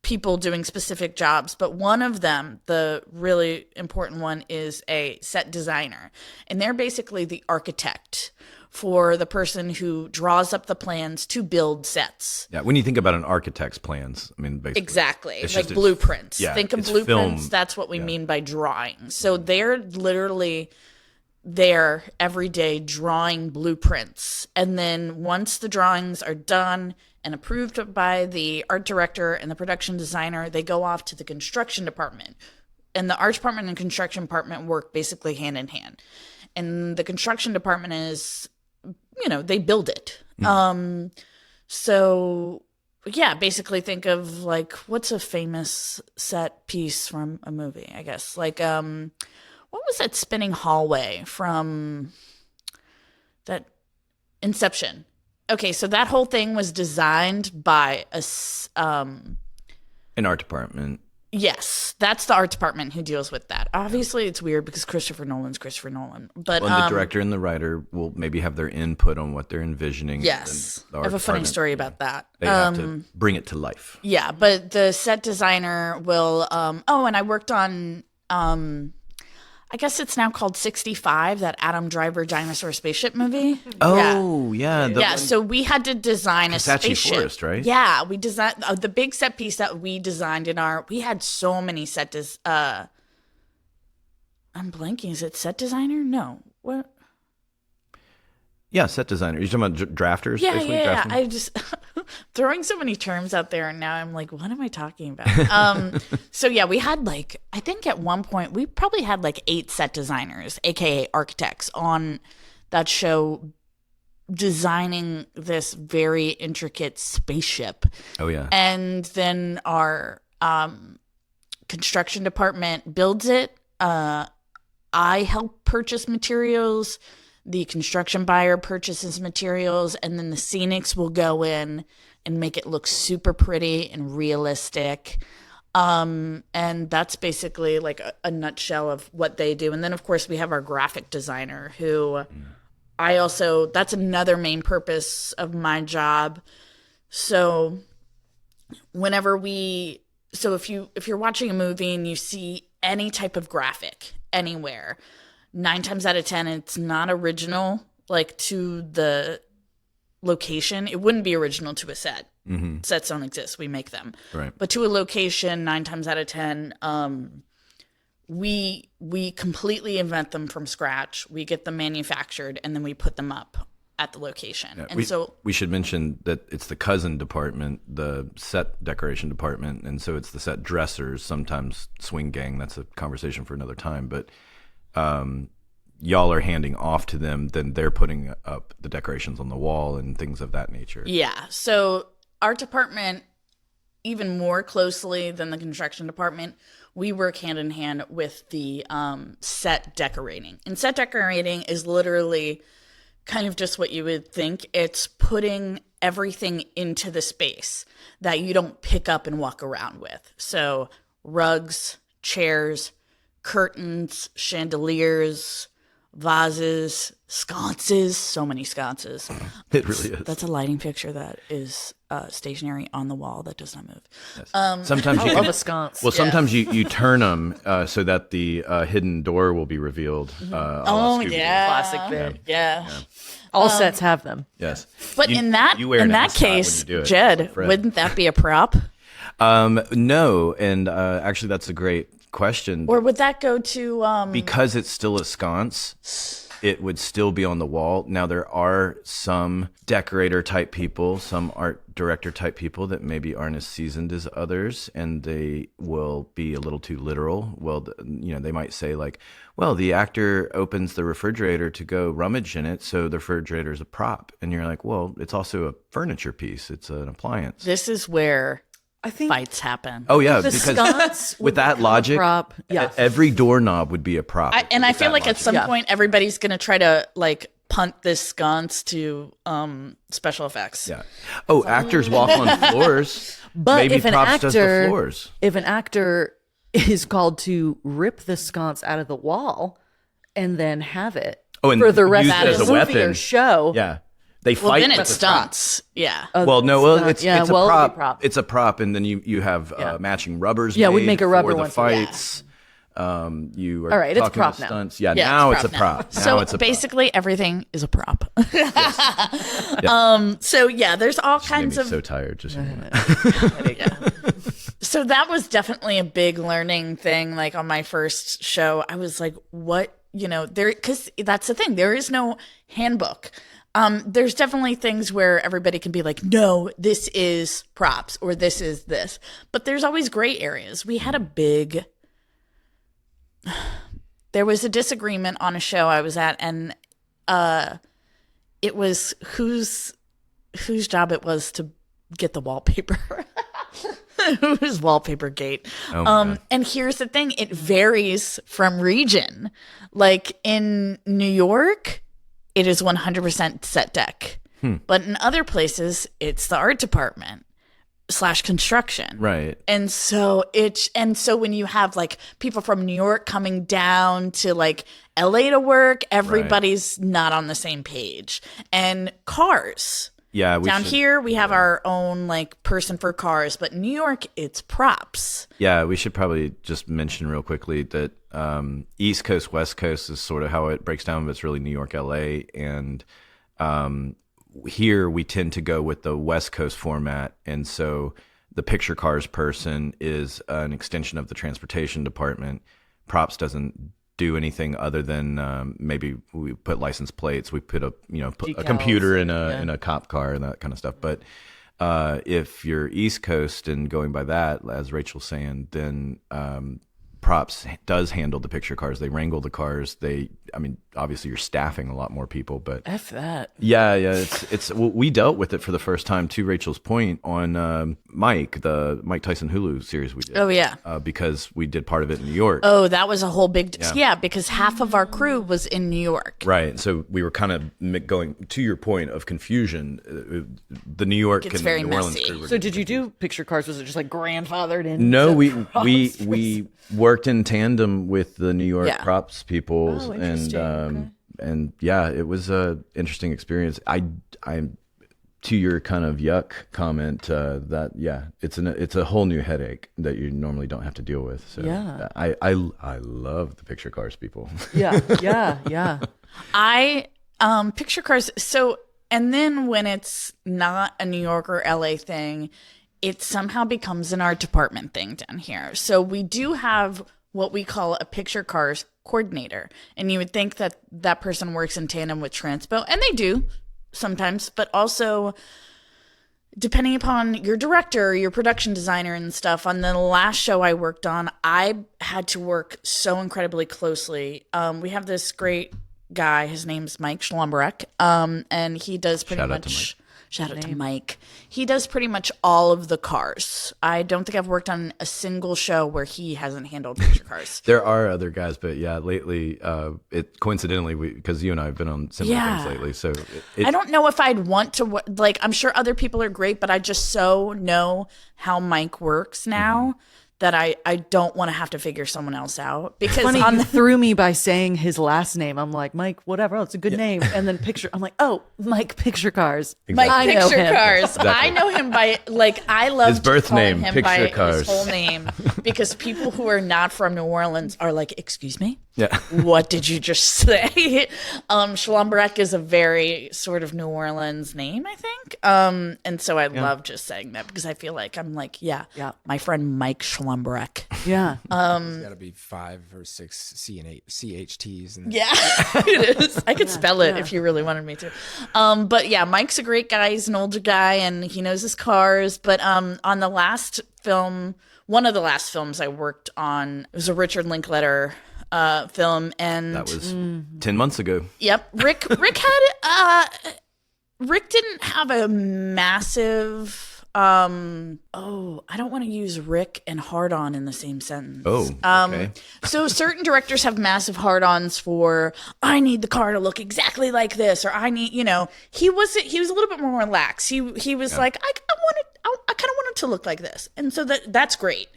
people doing specific jobs, but one of them, the really important one, is a set designer. And they're basically the architect for the person who draws up the plans to build sets.
Yeah. When you think about an architect's plans, I mean, basically.
Exactly.
It's
Like
just
blueprints.
yeah,
Think of
it's
blueprints.
film.
That's what we
Yeah.
mean by drawing. So they're literally there every day drawing blueprints. And then once the drawings are done and approved by the art director and the production designer, they go off to the construction department. And the art department and construction department work basically hand in hand. And the construction department is, they build it. So yeah, basically think of like, what's a famous set piece from a movie, I guess? Like, what was that spinning hallway from that Inception? Okay, so that whole thing was designed by
An art department.
yes, that's the art department who deals with that. Obviously, it's weird because Christopher Nolan's Christopher Nolan, but
Well, the director and the writer will maybe have their input on what they're envisioning.
yes,
and the
I
art
have a funny
department,
story about that.
They have to bring it to life.
Yeah, but the set designer will. And I worked on. I guess it's now called 65, that Adam Driver dinosaur spaceship movie.
Oh, yeah.
Yeah, so we had to design a
Kasachi
spaceship.
Forest, right?
Yeah, we designed the big set piece that we designed we had so many I'm blanking. Is it set designer? No. What?
Yeah, set designer. You're talking about drafters?
Yeah,
basically,
yeah.
drafting?
I just throwing so many terms out there, and now I'm like, what am I talking about? So yeah, we had I think at one point we probably had 8 set designers, aka architects, on that show, designing this very intricate spaceship.
Oh, yeah.
And then our construction department builds it. I help purchase materials. the construction buyer purchases materials, and then the scenics will go in and make it look super pretty and realistic. And that's basically like a nutshell of what they do. And then, of course, we have our graphic designer who that's another main purpose of my job. So if you're watching a movie and you see any type of graphic anywhere, 9 times out of 10, it's not original, like to the location. It wouldn't be original to a set. Mm-hmm. Sets don't exist. We make them.
Right.
But to a location, 9 times out of 10, we completely invent them from scratch. We get them manufactured, and then we put them up at the location.
Yeah,
and
we should mention that it's the cousin department, the set decoration department, and so it's the set dressers, sometimes swing gang. That's a conversation for another time. But y'all are handing off to them, then they're putting up the decorations on the wall and things of that nature.
Yeah. So our department, even more closely than the construction department, we work hand in hand with the set decorating. And set decorating is literally kind of just what you would think. It's putting everything into the space that you don't pick up and walk around with. So rugs, chairs, curtains, chandeliers, vases, sconces, so many sconces.
It really is.
That's a lighting fixture that is stationary on the wall that does not move.
Yes. Sometimes you
love
can,
a sconce.
well, sometimes you turn them so that the hidden door will be revealed.
Oh, yeah.
Classic bit.
Yeah.
All sets have them.
Yes.
But in that
wear an ascot when
case,
you do it.
Jed,
It's like Fred.
wouldn't that be a prop?
No, and actually that's a great question.
Or would that go to
Because it's still a sconce, it would still be on the wall. Now, there are some decorator type people, some art director type people that maybe aren't as seasoned as others, and they will be a little too literal. Well, they might say like, well, the actor opens the refrigerator to go rummage in it, so the refrigerator is a prop. And you're like, well, it's also a furniture piece. It's an appliance.
this is where
I think
fights happen.
Oh, yeah,
the
because
sconce
with that logic,
prop. Yeah.
every doorknob would be a prop.
I feel like at some
Yeah.
point everybody's going to try to like punt this sconce to special effects.
Yeah. Oh, actors walk on floors.
But
Maybe
if an
props does the
actor,
floors.
if an actor is called to rip the sconce out of the wall and then have it
Oh, and
for the rest
use it
of
as
the
a
movie or
weapon.
show,
Yeah. They
Well,
fight
then
with
it's
the prop.
stunts. Yeah.
Well, no, well, it's
yeah,
a
well, it'll be
prop.
prop.
It's a prop, and then you have
Yeah.
matching rubbers.
Yeah, we
made
make a rubber
for the
one for that.
fights. You are
All right, it's a
talking
prop
about
now.
stunts. Yeah,
Yeah,
now it's a
now.
prop. Now
So
it's a prop.
basically everything is a prop. So yeah, there's all
Made
kinds
me
of
so tired. Just hearing that.
So that was definitely a big learning thing. Like on my first show, I was like, what, because that's the thing. There is no handbook. There's definitely things where everybody can be like, no, this is props or this is this. But there's always gray areas. We had there was a disagreement on a show I was at, and it was whose job it was to get the wallpaper. Whose wallpaper gate.
Oh my God.
And here's the thing, it varies from region. Like in New York, it is 100% set deck. But in other places, it's the art department / construction.
Right.
And so when you have like people from New York coming down to like LA to work, everybody's not on the same page. And cars.
Yeah.
Down here, we have our own like person for cars, but in New York, it's props.
Yeah, we should probably just mention real quickly that East Coast, West Coast is sort of how it breaks down, but it's really New York, LA. And here we tend to go with the West Coast format. And so the picture cars person is an extension of the transportation department. Props doesn't do anything other than maybe we put license plates, we put a
Decals,
computer in
yeah.
a cop car and that kind of stuff. But if you're East Coast and going by that, as Rachel's saying, then Props does handle the picture cars. They wrangle the cars. Obviously you're staffing a lot more people, but
F that.
yeah. Well, we dealt with it for the first time, to Rachel's point, on Mike, the Mike Tyson Hulu series we did.
Oh, yeah.
Because we did part of it in New York.
Oh, that was a whole big because half of our crew was in New York.
Right. So we were kind of going to your point of confusion. The New York
It's
and
very
New Orleans
messy.
crew were
So did you do picture cars? Was it just like grandfathered in?
No,
to
we
props?
worked in tandem with the New York
Yeah.
props people,
Oh,
and
interesting.
and yeah, it was a interesting experience. I to your kind of yuck comment, that it's a whole new headache that you normally don't have to deal with. So
Yeah.
I love the picture cars people.
Yeah.
I picture cars. So, and then when it's not a New York or LA thing, it somehow becomes an art department thing down here. So we do have what we call a picture cars coordinator. And you would think that that person works in tandem with Transpo, and they do sometimes, but also depending upon your director, your production designer and stuff. On the last show I worked on, I had to work so incredibly closely. We have this great guy, his name's Mike Schlomberek, and he does pretty
Shout out to
much shout out to Mike. He does pretty much all of the cars. I don't think I've worked on a single show where he hasn't handled picture cars.
There are other guys, but yeah, lately, it coincidentally, because you and I have been on similar things lately, so
I don't know if I'd want to, like, I'm sure other people are great, but I just so know how Mike works now that I don't want to have to figure someone else out. Because
Funny,
on
you
the,
threw me by saying his last name. I'm like, Mike, whatever. Oh, it's a good name. And then picture. I'm like, oh, Mike Picture Cars.
Mike
I know
Picture
him.
Cars.
Exactly.
I know him by, like, I love
His birth
calling
name,
him
Picture
by
Cars.
his whole name, because people who are not from New Orleans are like, excuse me?
yeah.
What did you just say? Schlomberek is a very sort of New Orleans name, I think. And so I love just saying that, because I feel like I'm like, yeah, my friend Mike Schlomberek.
Yeah.
There's got to be 5 or 6 C and 8 CHTs. And
Yeah, it is. I could spell it if you really wanted me to. But yeah, Mike's a great guy. He's an older guy and he knows his cars. But on the last film, one of the last films I worked on, it was a Richard Linklater film, and
That was 10 months ago.
yep, Rick didn't have a massive. I don't want to use Rick and hard-on in the same sentence.
Oh, okay.
So certain directors have massive hard-ons for, I need the car to look exactly like this, or I need, he was a little bit more relaxed. He was like, I kind of want it to look like this. And so that's great.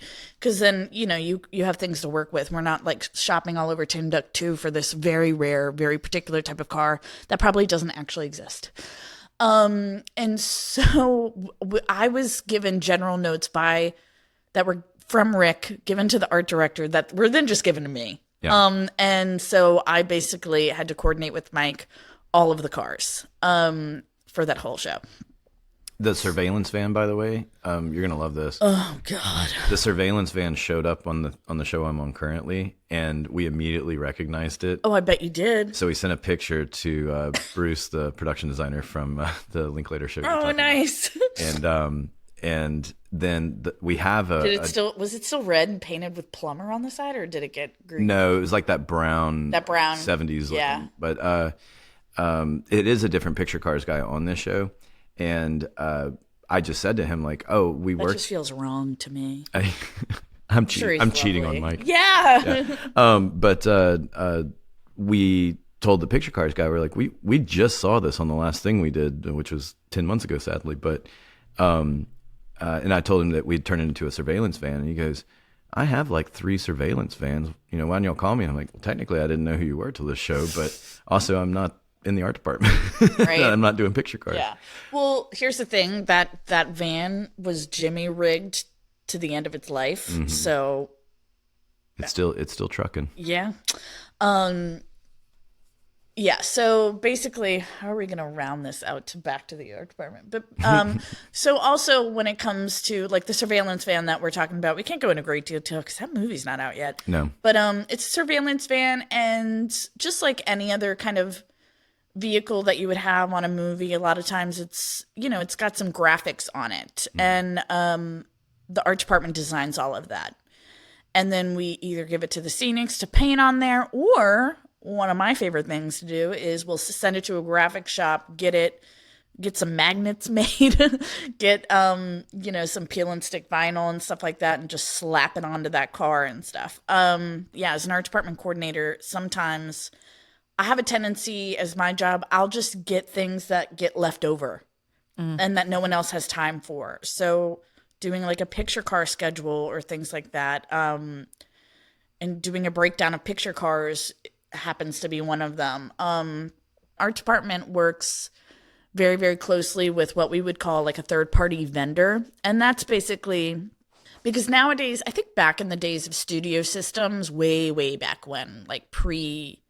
Cause then, you have things to work with. We're not like shopping all over Timbuktu for this very rare, very particular type of car that probably doesn't actually exist. And so I was given general notes that were from Rick, given to the art director, that were then just given to me.
Yeah.
And so I basically had to coordinate with Mike all of the cars, for that whole show.
The surveillance van, by the way, you're gonna love this.
Oh God.
The surveillance van showed up on the show I'm on currently, and we immediately recognized it.
Oh, I bet you did.
So we sent a picture to Bruce, the production designer from the Linklater show.
Oh, nice.
And then we have
Was it still red and painted with plumber on the side, or did it get green?
No, it was like that brown 70s
yeah.
looking. But it is a different picture cars guy on this show. And I just said to him, like, oh, we
That
worked.
just feels wrong to me.
I'm
Sure, he's
cheating on
lovely.
Mike.
Yeah.
But we told the picture cars guy, we're like, we just saw this on the last thing we did, which was 10 months ago, sadly. But and I told him that we'd turn it into a surveillance van, and he goes, I have like 3 surveillance vans. Why don't y'all call me? I'm like, well, technically, I didn't know who you were till this show, but also I'm not in the art department.
Right.
I'm not doing picture cars.
Yeah. Well, here's the thing, that van was Jimmy rigged to the end of its life.
Mm-hmm.
So
It's still trucking.
yeah. Yeah, so basically, how are we going to round this out back to the art department? But so also when it comes to like the surveillance van that we're talking about, we can't go into great detail because that movie's not out yet.
No.
But it's a surveillance van, and just like any other kind of vehicle that you would have on a movie, a lot of times it's it's got some graphics on it, and the art department designs all of that. And then we either give it to the scenics to paint on there, or one of my favorite things to do is we'll send it to a graphic shop, get some magnets made, get some peel and stick vinyl and stuff like that, and just slap it onto that car and stuff. As an art department coordinator, sometimes I have a tendency, as my job, I'll just get things that get left over and that no one else has time for. So doing like a picture car schedule or things like that, and doing a breakdown of picture cars happens to be one of them. Art department works very, very closely with what we would call like a third-party vendor. And that's basically because nowadays, I think back in the days of studio systems, way, way back when, like probably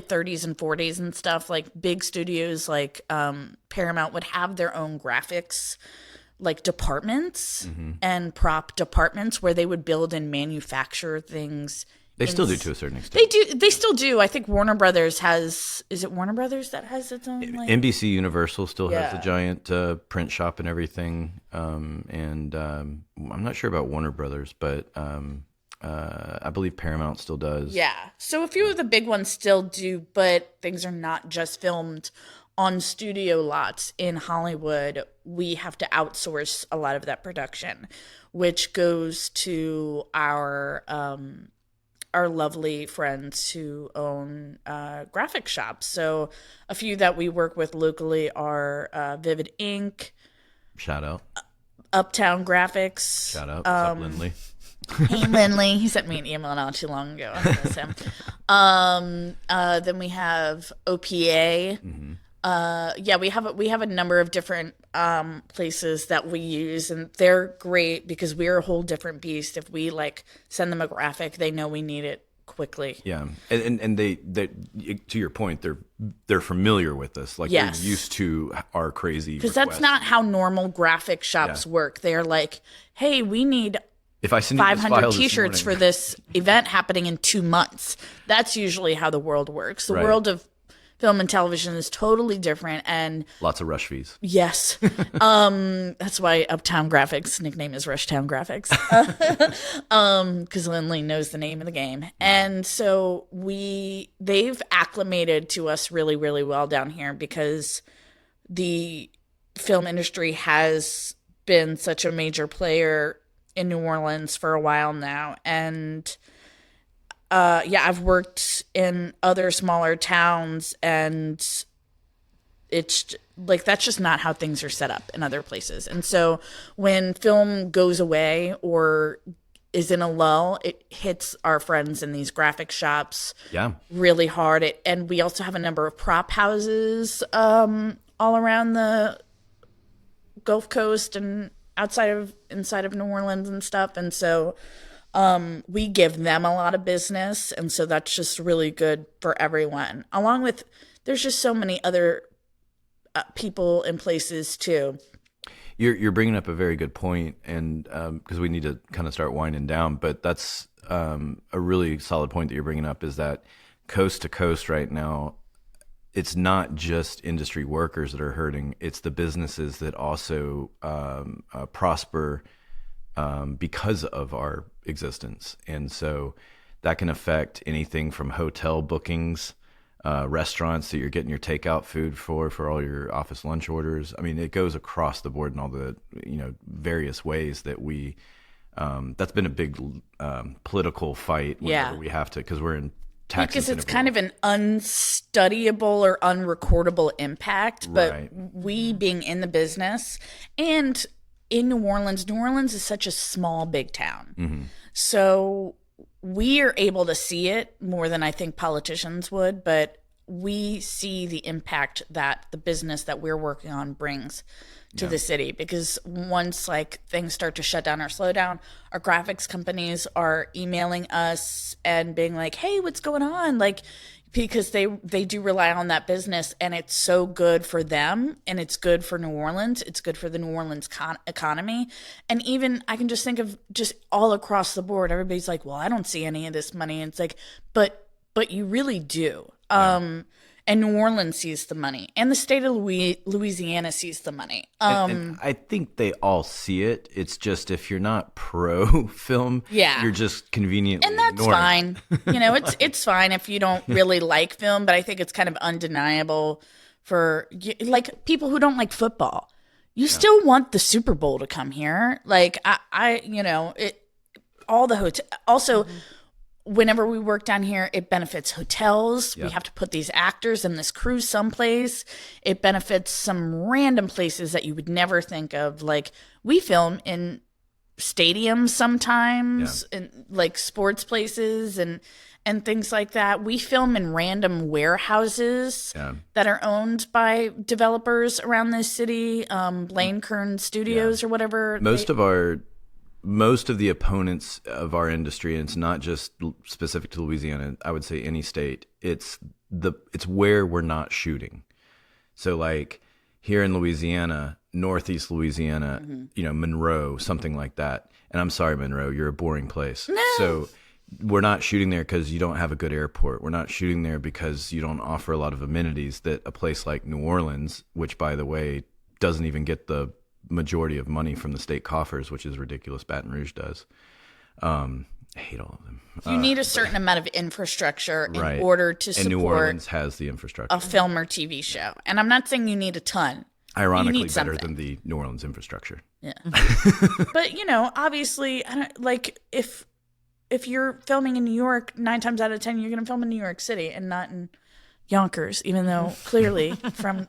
30s and 40s and stuff, like big studios like Paramount would have their own graphics like departments and prop departments where they would build and manufacture things.
They still do to a certain extent.
They still do. I think Warner Brothers is it Warner Brothers that has its own? Like?
NBC Universal still has a giant print shop and everything. And I'm not sure about Warner Brothers, but I believe Paramount still does.
Yeah. So a few of the big ones still do, but things are not just filmed on studio lots in Hollywood. We have to outsource a lot of that production, which goes to our lovely friends who own graphic shops. So a few that we work with locally are Vivid Ink.
Shout out.
Uptown Graphics.
Shout out. What's up, Lindley?
Hey, Lindley. He sent me an email not too long ago. I miss him. Then we have OPA. We have a number of different places that we use, and they're great because we're a whole different beast. If we like send them a graphic, they know we need it quickly.
Yeah, and they to your point, they're familiar with us. Like they're used to our crazy.
Because that's not how normal graphic shops work. They're like, hey, we need. If I send 500 T-shirts for this event happening in 2 months, that's usually how the world works. The world of film and television is totally different, and
lots of rush fees.
Yes, that's why Uptown Graphics nickname is Rushtown Graphics, because Lindley knows the name of the game, and so they've acclimated to us really, really well down here because the film industry has been such a major player in New Orleans for a while now, and I've worked in other smaller towns, and it's like that's just not how things are set up in other places. And so when film goes away or is in a lull, it hits our friends in these graphic shops really hard. And we also have a number of prop houses all around the Gulf Coast and inside of New Orleans and stuff. And so we give them a lot of business, and so that's just really good for everyone. Along with, there's just so many other people and places too.
You're bringing up a very good point, and because we need to kind of start winding down, but that's a really solid point that you're bringing up, is that coast to coast right now, it's not just industry workers that are hurting, it's the businesses that also prosper because of our existence. And so that can affect anything from hotel bookings, restaurants that you're getting your takeout food for all your office lunch orders. I mean, it goes across the board in all the various ways that we that's been a big political fight whenever we have to, because we're in tax
because it's kind of an unstudyable or unrecordable impact, but we being in the business and in New Orleans is such a small, big town. So we are able to see it more than I think politicians would, but we see the impact that the business that we're working on brings to the city, because once like things start to shut down or slow down, our graphics companies are emailing us and being like, hey, what's going on? Like, because they do rely on that business, and it's so good for them, and it's good for New Orleans. It's good for the New Orleans economy. And even I can just think of just all across the board, everybody's like, well, I don't see any of this money. And it's like, but you really do. and New Orleans sees the money, and the state of Louisiana sees the money.
And I think they all see it. It's just if you're not pro film,
Yeah.
you're just conveniently
And that's
ignoring it.
fine. It's fine if you don't really like film, but I think it's kind of undeniable for like people who don't like football. You still want the Super Bowl to come here. Like all the hotel. Also, whenever we work down here, it benefits hotels.
Yep.
We have to put these actors and this crew someplace. It benefits some random places that you would never think of. Like we film in stadiums sometimes, and like sports places and things like that. We film in random warehouses that are owned by developers around this city, Blaine Kern Studios or whatever.
Most of the opponents of our industry, and it's not just specific to Louisiana, I would say any state, it's where we're not shooting. So like here in Louisiana, Northeast Louisiana, Monroe, something like that. And I'm sorry, Monroe, you're a boring place.
No.
So we're not shooting there because you don't have a good airport. We're not shooting there because you don't offer a lot of amenities that a place like New Orleans, which by the way, doesn't even get the majority of money from the state coffers, which is ridiculous. Baton Rouge does. I hate all of them.
You need a certain amount of infrastructure in
Right.
order to
And New
support
Orleans has the infrastructure.
a film or TV show. And I'm not saying you need a ton.
Ironically,
need
better
something.
than the New Orleans infrastructure.
Yeah. But, obviously, I don't, like if you're filming in New York, 9 times out of 10, you're going to film in New York City and not in Yonkers, even though clearly from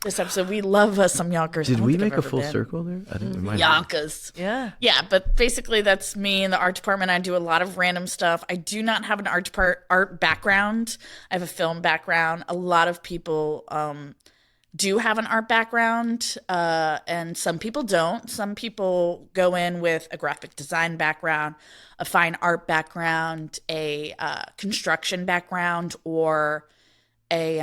this episode, we love us some Yonkers. I
Did
don't
we
think I've
make a
ever
full
been.
circle there? I think we might have.
Yonkers.
Yeah.
Yeah, but basically that's me in the art department. I do a lot of random stuff. I do not have an art background. I have a film background. A lot of people do have an art background, and some people don't. Some people go in with a graphic design background, a fine art background, a construction background, or a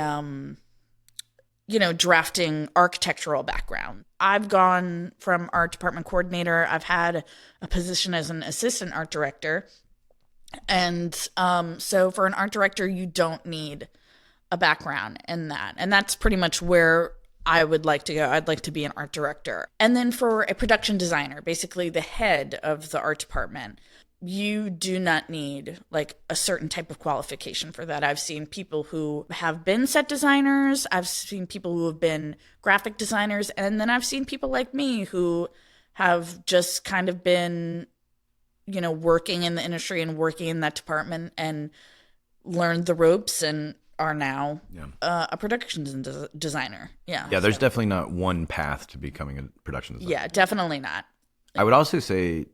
drafting architectural background. I've gone from art department coordinator. I've had a position as an assistant art director. And so for an art director, you don't need a background in that. And that's pretty much where I would like to go. I'd like to be an art director. And then for a production designer, basically the head of the art department, you do not need like a certain type of qualification for that. I've seen people who have been set designers. I've seen people who have been graphic designers. And then I've seen people like me who have just kind of been, working in the industry and working in that department and learned the ropes and are now a production designer. Yeah.
Yeah, there's definitely not one path to becoming a production designer.
Yeah, definitely not.
I would also say,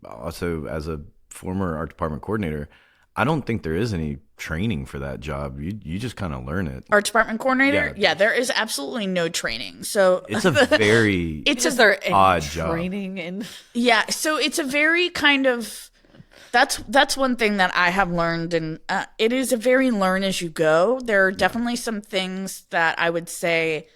also as a former art department coordinator, I don't think there is any training for that job. You just kind of learn it.
Art department coordinator?
Yeah.
Yeah, there is absolutely no training. So
It's a very
Is there any
odd job.
training in?
yeah, so it's a very kind of that's one thing that I have learned, and it is a very learn as you go. There are definitely some things that I would say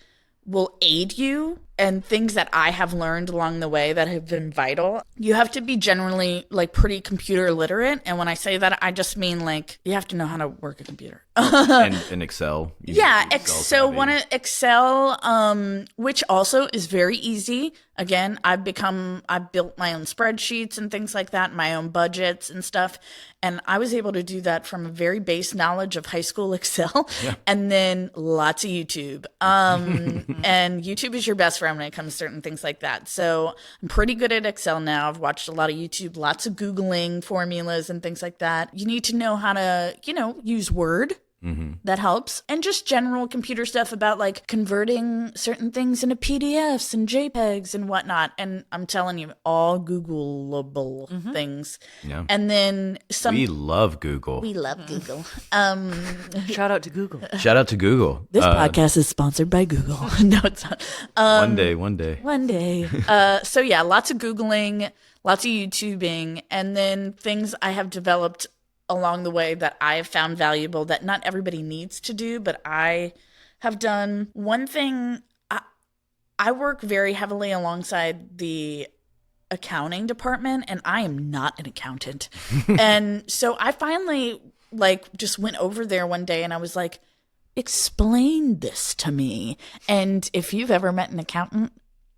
will aid you and things that I have learned along the way that have been vital. You have to be generally like pretty computer literate. And when I say that, I just mean like you have to know how to work a computer.
and Excel. You
Yeah,
need
so one Excel, which also is very easy. Again, I've built my own spreadsheets and things like that, my own budgets and stuff. And I was able to do that from a very base knowledge of high school Excel and then lots of YouTube. And YouTube is your best friend when it comes to certain things like that. So I'm pretty good at Excel now. I've watched a lot of YouTube, lots of Googling formulas and things like that. You need to know how to, use Word. That helps. And just general computer stuff about like converting certain things into PDFs and JPEGs and whatnot. And I'm telling you, all Googleable things.
Yeah.
And then
We love Google.
we love Google.
Shout out to Google.
Shout out to Google.
This podcast is sponsored by Google. No, it's not.
One day.
One day. So yeah, lots of Googling, lots of YouTubing, and then things I have developed along the way that I have found valuable that not everybody needs to do, but I have done. One thing, I work very heavily alongside the accounting department, and I am not an accountant. And so I finally just went over there one day and I was like, explain this to me. And if you've ever met an accountant,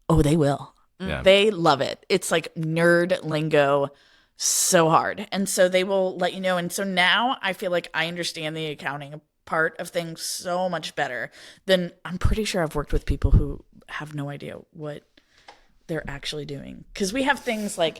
oh, they will.
Yeah.
They love it. It's like nerd lingo so hard. And so they will let you know. And so now I feel like I understand the accounting part of things so much better than I'm pretty sure I've worked with people who have no idea what they're actually doing. Because we have things like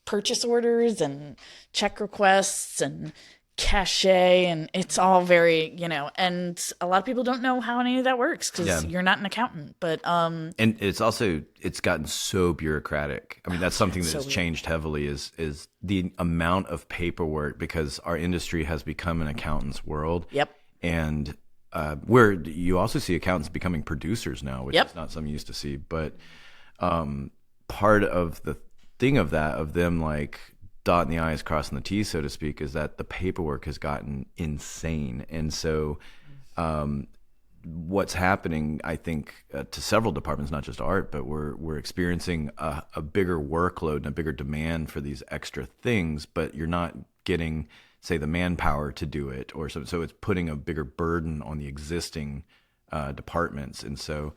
purchase orders and check requests and cachet, and it's all very, and a lot of people don't know how any of that works because you're not an accountant. But
and it's gotten so bureaucratic. I mean, that's something that's changed heavily is the amount of paperwork, because our industry has become an accountant's world.
Yep.
And where you also see accountants becoming producers now, which is not something you used to see. But part of the thing of them like dotting the I's, crossing the T's, so to speak, is that the paperwork has gotten insane. And so what's happening, I think, to several departments, not just art, but we're experiencing a bigger workload and a bigger demand for these extra things, but you're not getting, say, the manpower to do it, or so it's putting a bigger burden on the existing departments. And so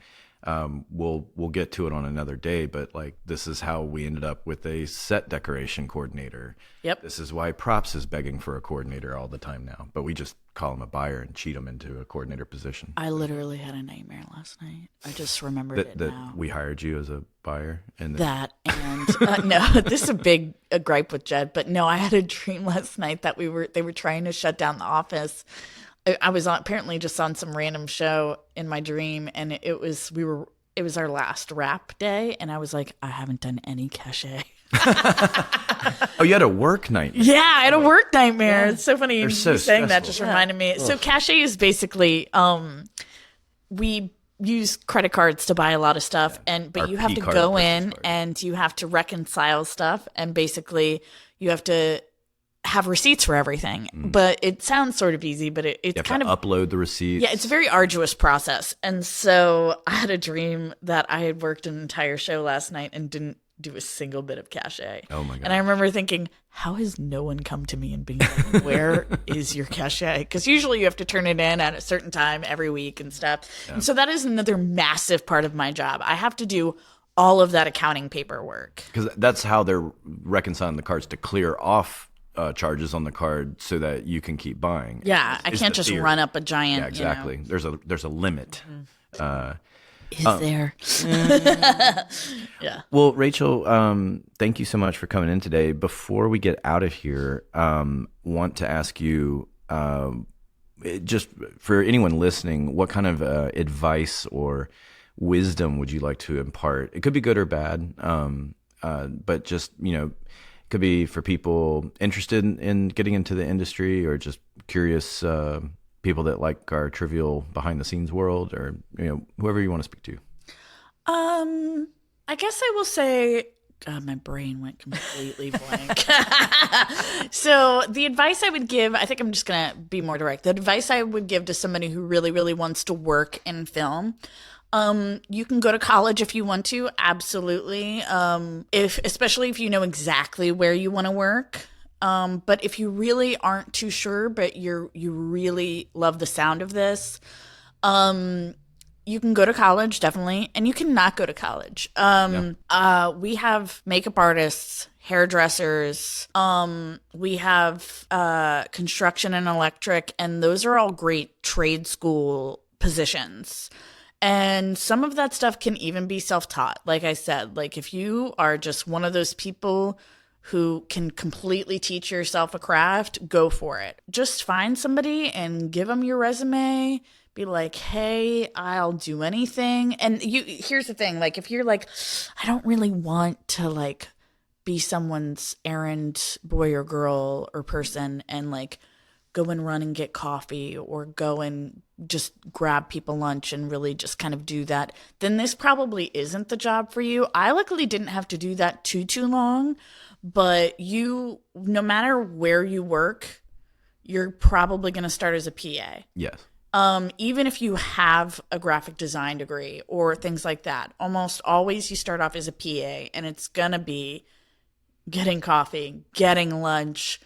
we'll get to it on another day, but like this is how we ended up with a set decoration coordinator.
Yep.
This is why props is begging for a coordinator all the time now, but we just call him a buyer and cheat him into a coordinator position.
I literally had a nightmare last night. I just remembered it
that
now.
We hired you as a buyer, and
that and no, this is a gripe with Jed, but no, I had a dream last night that they were trying to shut down the office. I was apparently just on some random show in my dream, and it was our last wrap day, and I was like, I haven't done any cachet.
Oh, you had a work nightmare.
Yeah, I had a work nightmare. It's so funny.
They're so
you saying that
stressful.
just reminded me. So cachet is basically we use credit cards to buy a lot of stuff, but
Our
you have to
P-card
go
purchase
in
card.
and you have to reconcile stuff, and basically you have to have receipts for everything. But it sounds sort of easy, but it's
You have
kind
to
of
upload the receipts.
yeah, it's a very arduous process. And so I had a dream that I had worked an entire show last night and didn't do a single bit of cachet.
Oh my God.
And I remember thinking, how has no one come to me and been like, where is your cachet? Because usually you have to turn it in at a certain time every week and stuff. Yeah. And so that is another massive part of my job. I have to do all of that accounting paperwork.
Because that's how they're reconciling the cards, to clear off charges on the card so that you can keep buying.
Yeah, I can't just run up a giant.
Yeah, exactly. There's a limit.
Is there? Yeah.
Well, Rachel, thank you so much for coming in today. Before we get out of here, want to ask you, just for anyone listening, what kind of advice or wisdom would you like to impart? It could be good or bad, but just, could be for people interested in getting into the industry, or just curious people that like our trivial behind the scenes world, or whoever you want to speak to.
I guess I will say, God, my brain went completely blank. So the advice I would give, I think I'm just gonna be more direct. The advice I would give to somebody who really, really wants to work in film. You can go to college if you want to, absolutely. Especially if you know exactly where you want to work. But if you really aren't too sure, but you really love the sound of this, you can go to college, definitely, and you can not go to college. We have makeup artists, hairdressers, we have construction and electric, and those are all great trade school positions. And some of that stuff can even be self-taught. Like I said, like if you are just one of those people who can completely teach yourself a craft, go for it. Just find somebody and give them your resume. Be like, hey, I'll do anything. And here's the thing, like if you're like, I don't really want to like be someone's errand boy or girl or person and like go and run and get coffee or go and just grab people lunch and really just kind of do that, then this probably isn't the job for you. I luckily didn't have to do that too long, but no matter where you work, you're probably going to start as a PA.
Yes.
Even if you have a graphic design degree or things like that, almost always you start off as a PA, and it's going to be getting coffee, getting lunch,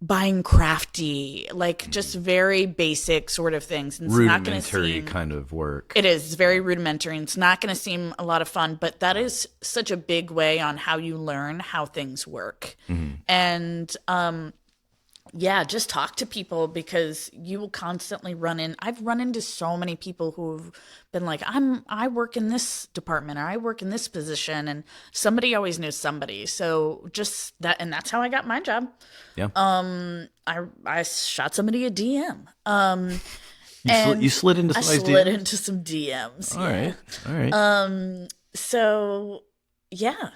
buying crafty, like just very basic sort of things. And it's not going to
Rudimentary
seem
kind of work.
it is very rudimentary, and it's not going to seem a lot of fun, but that is such a big way on how you learn how things work. And yeah, just talk to people, because you will constantly I've run into so many people who've been like, I work in this department, or I work in this position, and somebody always knows somebody. So just that, and that's how I got my job.
Yeah.
I shot somebody a DM.
You slid into
I
somebody's
slid
DM?
into some DMs.
All right. All right.
So yeah,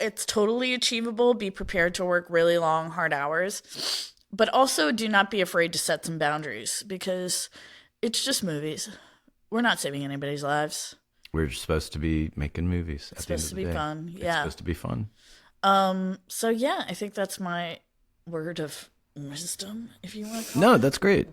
it's totally achievable. Be prepared to work really long, hard hours, but also do not be afraid to set some boundaries, because it's just movies. We're not saving anybody's lives.
We're supposed to be making movies.
It's supposed to be fun.
It's
Yeah.
supposed to be fun.
So yeah, I think that's my word of wisdom, if you want to call
No, that's great.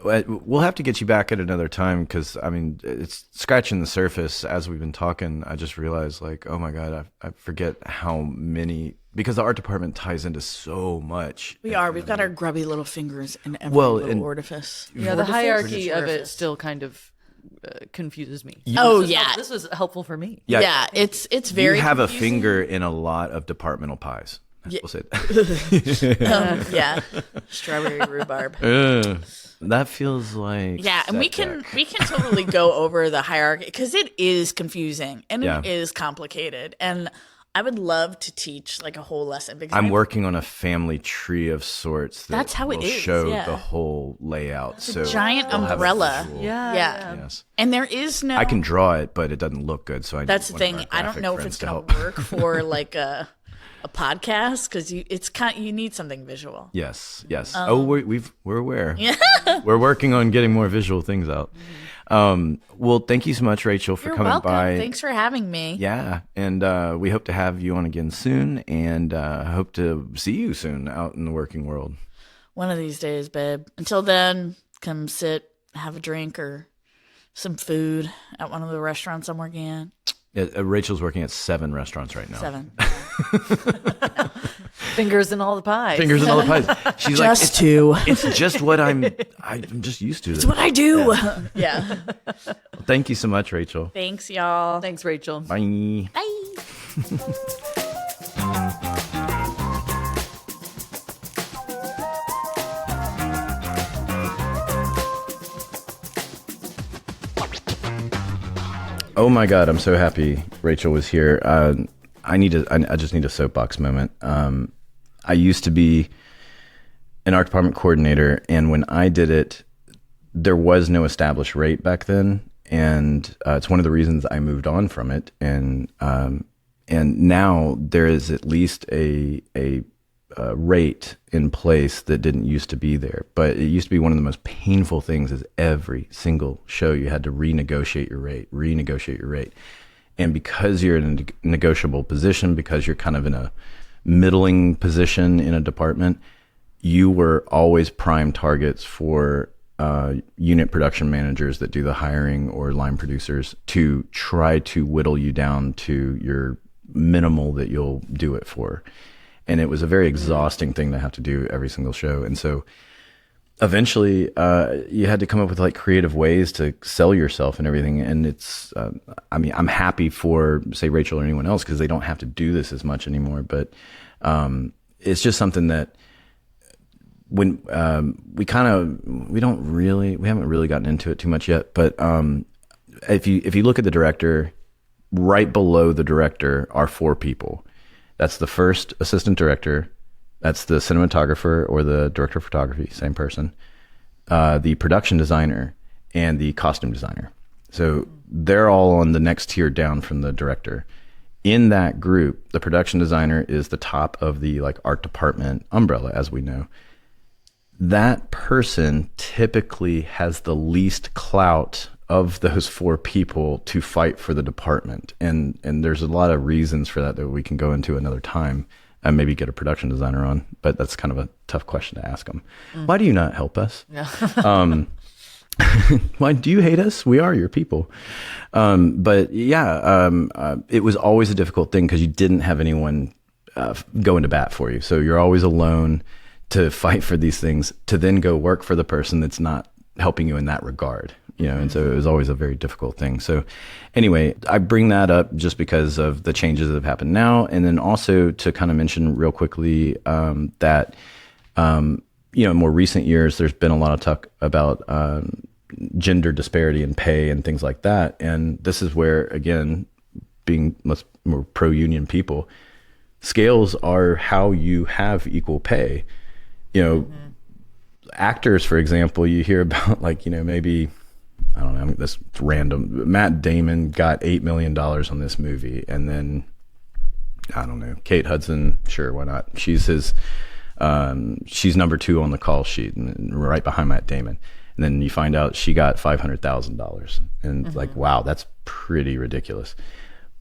We'll have to get you back at another time, because I mean, it's scratching the surface. As we've been talking, I just realized, like, oh my God, I forget how many, because the art department ties into so much.
We've got our grubby little fingers in every
Well,
little
and-
orifice.
Yeah, the hierarchy of it
Orifice.
still kind of confuses me.
Oh
This was
yeah,
this was helpful for me.
yeah. It's very.
You have a
confusing.
finger in a lot of departmental pies.
Yeah.
We'll say that.
Yeah, strawberry rhubarb.
That feels like
Yeah, and we can
setback.
totally go over the hierarchy, because it is confusing and
Yeah.
it is complicated, and I would love to teach like a whole lesson, because
I'm working on a family tree of sorts.
That's how it
will
is,
show
yeah.
the whole layout. So
giant
we'll have a
umbrella.
visual.
Yeah.
Yes.
And there is no.
I can draw it, but it doesn't look good. So I
That's the
need one
thing.
of our
I don't
graphic
know if
friends
it's
to
gonna
help.
work for like a podcast, because you need something visual.
Yes. We're aware.
Yeah.
We're working on getting more visual things out. Well, thank you so much, Rachel, for
You're
coming
welcome.
by.
Thanks for having me.
Yeah, and we hope to have you on again soon, and hope to see you soon out in the working world.
One of these days, babe. Until then, come sit, have a drink or some food at one of the restaurants I'm working at.
Yeah, Rachel's working at 7 restaurants right now.
7.
Fingers in all the pies.
Fingers in all the pies. She's like,
Just 2.
it's just what I'm just used to. This.
It's what I do. Yeah.
Thank you so much, Rachel.
Thanks, y'all.
Thanks, Rachel.
Bye.
Bye.
Oh my God, I'm so happy Rachel was here. I just need a soapbox moment. I used to be an art department coordinator, and when I did it, there was no established rate back then, and it's one of the reasons I moved on from it. And now there is at least a rate in place that didn't used to be there. But it used to be one of the most painful things is every single show you had to renegotiate your rate. And because you're in a negotiable position, because you're kind of in a middling position in a department, you were always prime targets for unit production managers that do the hiring or line producers to try to whittle you down to your minimal that you'll do it for. And it was a very exhausting thing to have to do every single show. And so eventually you had to come up with like creative ways to sell yourself and everything. And it's, I mean, I'm happy for, say, Rachel or anyone else, because they don't have to do this as much anymore. But it's just something that when we haven't really gotten into it too much yet. But if you look at the director, right below the director are 4 people. That's the first assistant director. That's the cinematographer or the director of photography, same person. The production designer and the costume designer. So they're all on the next tier down from the director. In that group, the production designer is the top of the like art department umbrella, as we know. That person typically has the least clout of those 4 people to fight for the department. And there's a lot of reasons for that we can go into another time and maybe get a production designer on, but that's kind of a tough question to ask them. Why do you not help us?
Yeah.
Why do you hate us? We are your people. But yeah, it was always a difficult thing because you didn't have anyone go into bat for you. So you're always alone to fight for these things, to then go work for the person that's not helping you in that regard. And so it was always a very difficult thing. So anyway, I bring that up just because of the changes that have happened now. And then also to kind of mention real quickly that, in more recent years, there's been a lot of talk about gender disparity in pay and things like that. And this is where, again, being much more pro-union people, scales are how you have equal pay. Actors, for example, you hear about maybe, I don't know, that's random. Matt Damon got $8 million on this movie. And then, I don't know, Kate Hudson, sure, why not? She's she's number 2 on the call sheet and right behind Matt Damon. And then you find out she got $500,000. And wow, that's pretty ridiculous.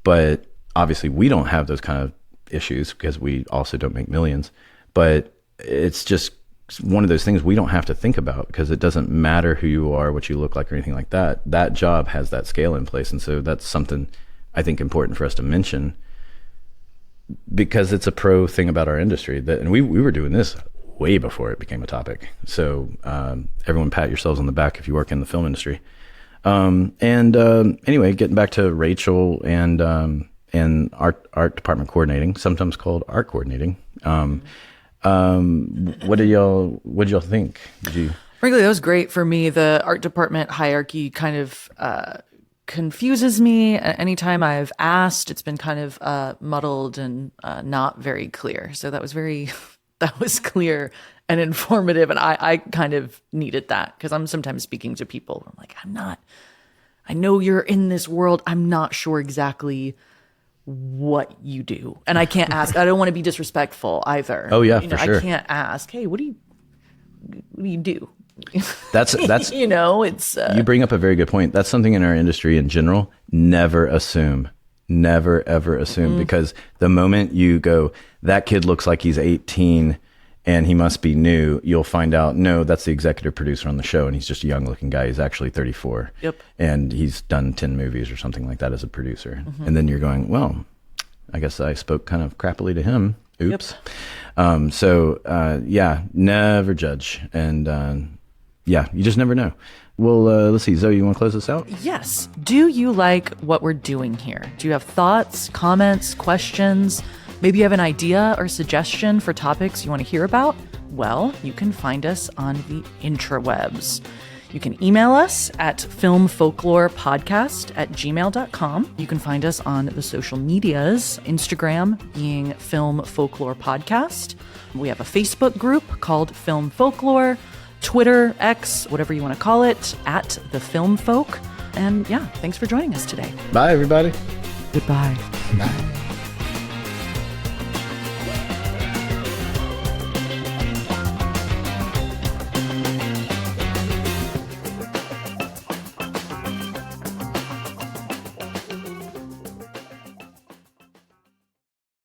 But obviously we don't have those kind of issues because we also don't make millions. But it's just one of those things we don't have to think about because it doesn't matter who you are, what you look like, or anything like that. That job has that scale in place. And so that's something I think important for us to mention because it's a pro thing about our industry. And we were doing this way before it became a topic. So everyone pat yourselves on the back if you work in the film industry. Anyway, getting back to Rachel and art department coordinating, sometimes called art coordinating. What did y'all think?
Frankly, that was great for me. The art department hierarchy kind of confuses me. Anytime I've asked, it's been kind of muddled and not very clear. So that was clear and informative. And I kind of needed that because I'm sometimes speaking to people. I'm like, I know you're in this world. I'm not sure exactly what you do. And I can't ask. I don't want to be disrespectful either.
Oh yeah, for sure.
I can't ask, hey, what do you do?
That's
it's
you bring up a very good point. That's something in our industry in general. Never ever assume because the moment you go, that kid looks like he's 18 and he must be new, you'll find out, no, that's the executive producer on the show and he's just a young looking guy. He's actually 34.
Yep. And
he's done 10 movies or something like that as a producer. And then you're going, well, I guess I spoke kind of crappily to him. Oops. Yep. Never judge. And you just never know. Well, let's see. Zoe, you want to close this out?
Yes. Do you like what we're doing here? Do you have thoughts, comments, questions? Maybe you have an idea or suggestion for topics you want to hear about? Well, you can find us on the intrawebs. You can email us at filmfolklorepodcast@gmail.com. You can find us on the social medias, Instagram being Film Folklore Podcast. We have a Facebook group called Film Folklore, Twitter, X, whatever you want to call it, at The Film Folk. And thanks for joining us today.
Bye, everybody.
Goodbye.
Bye.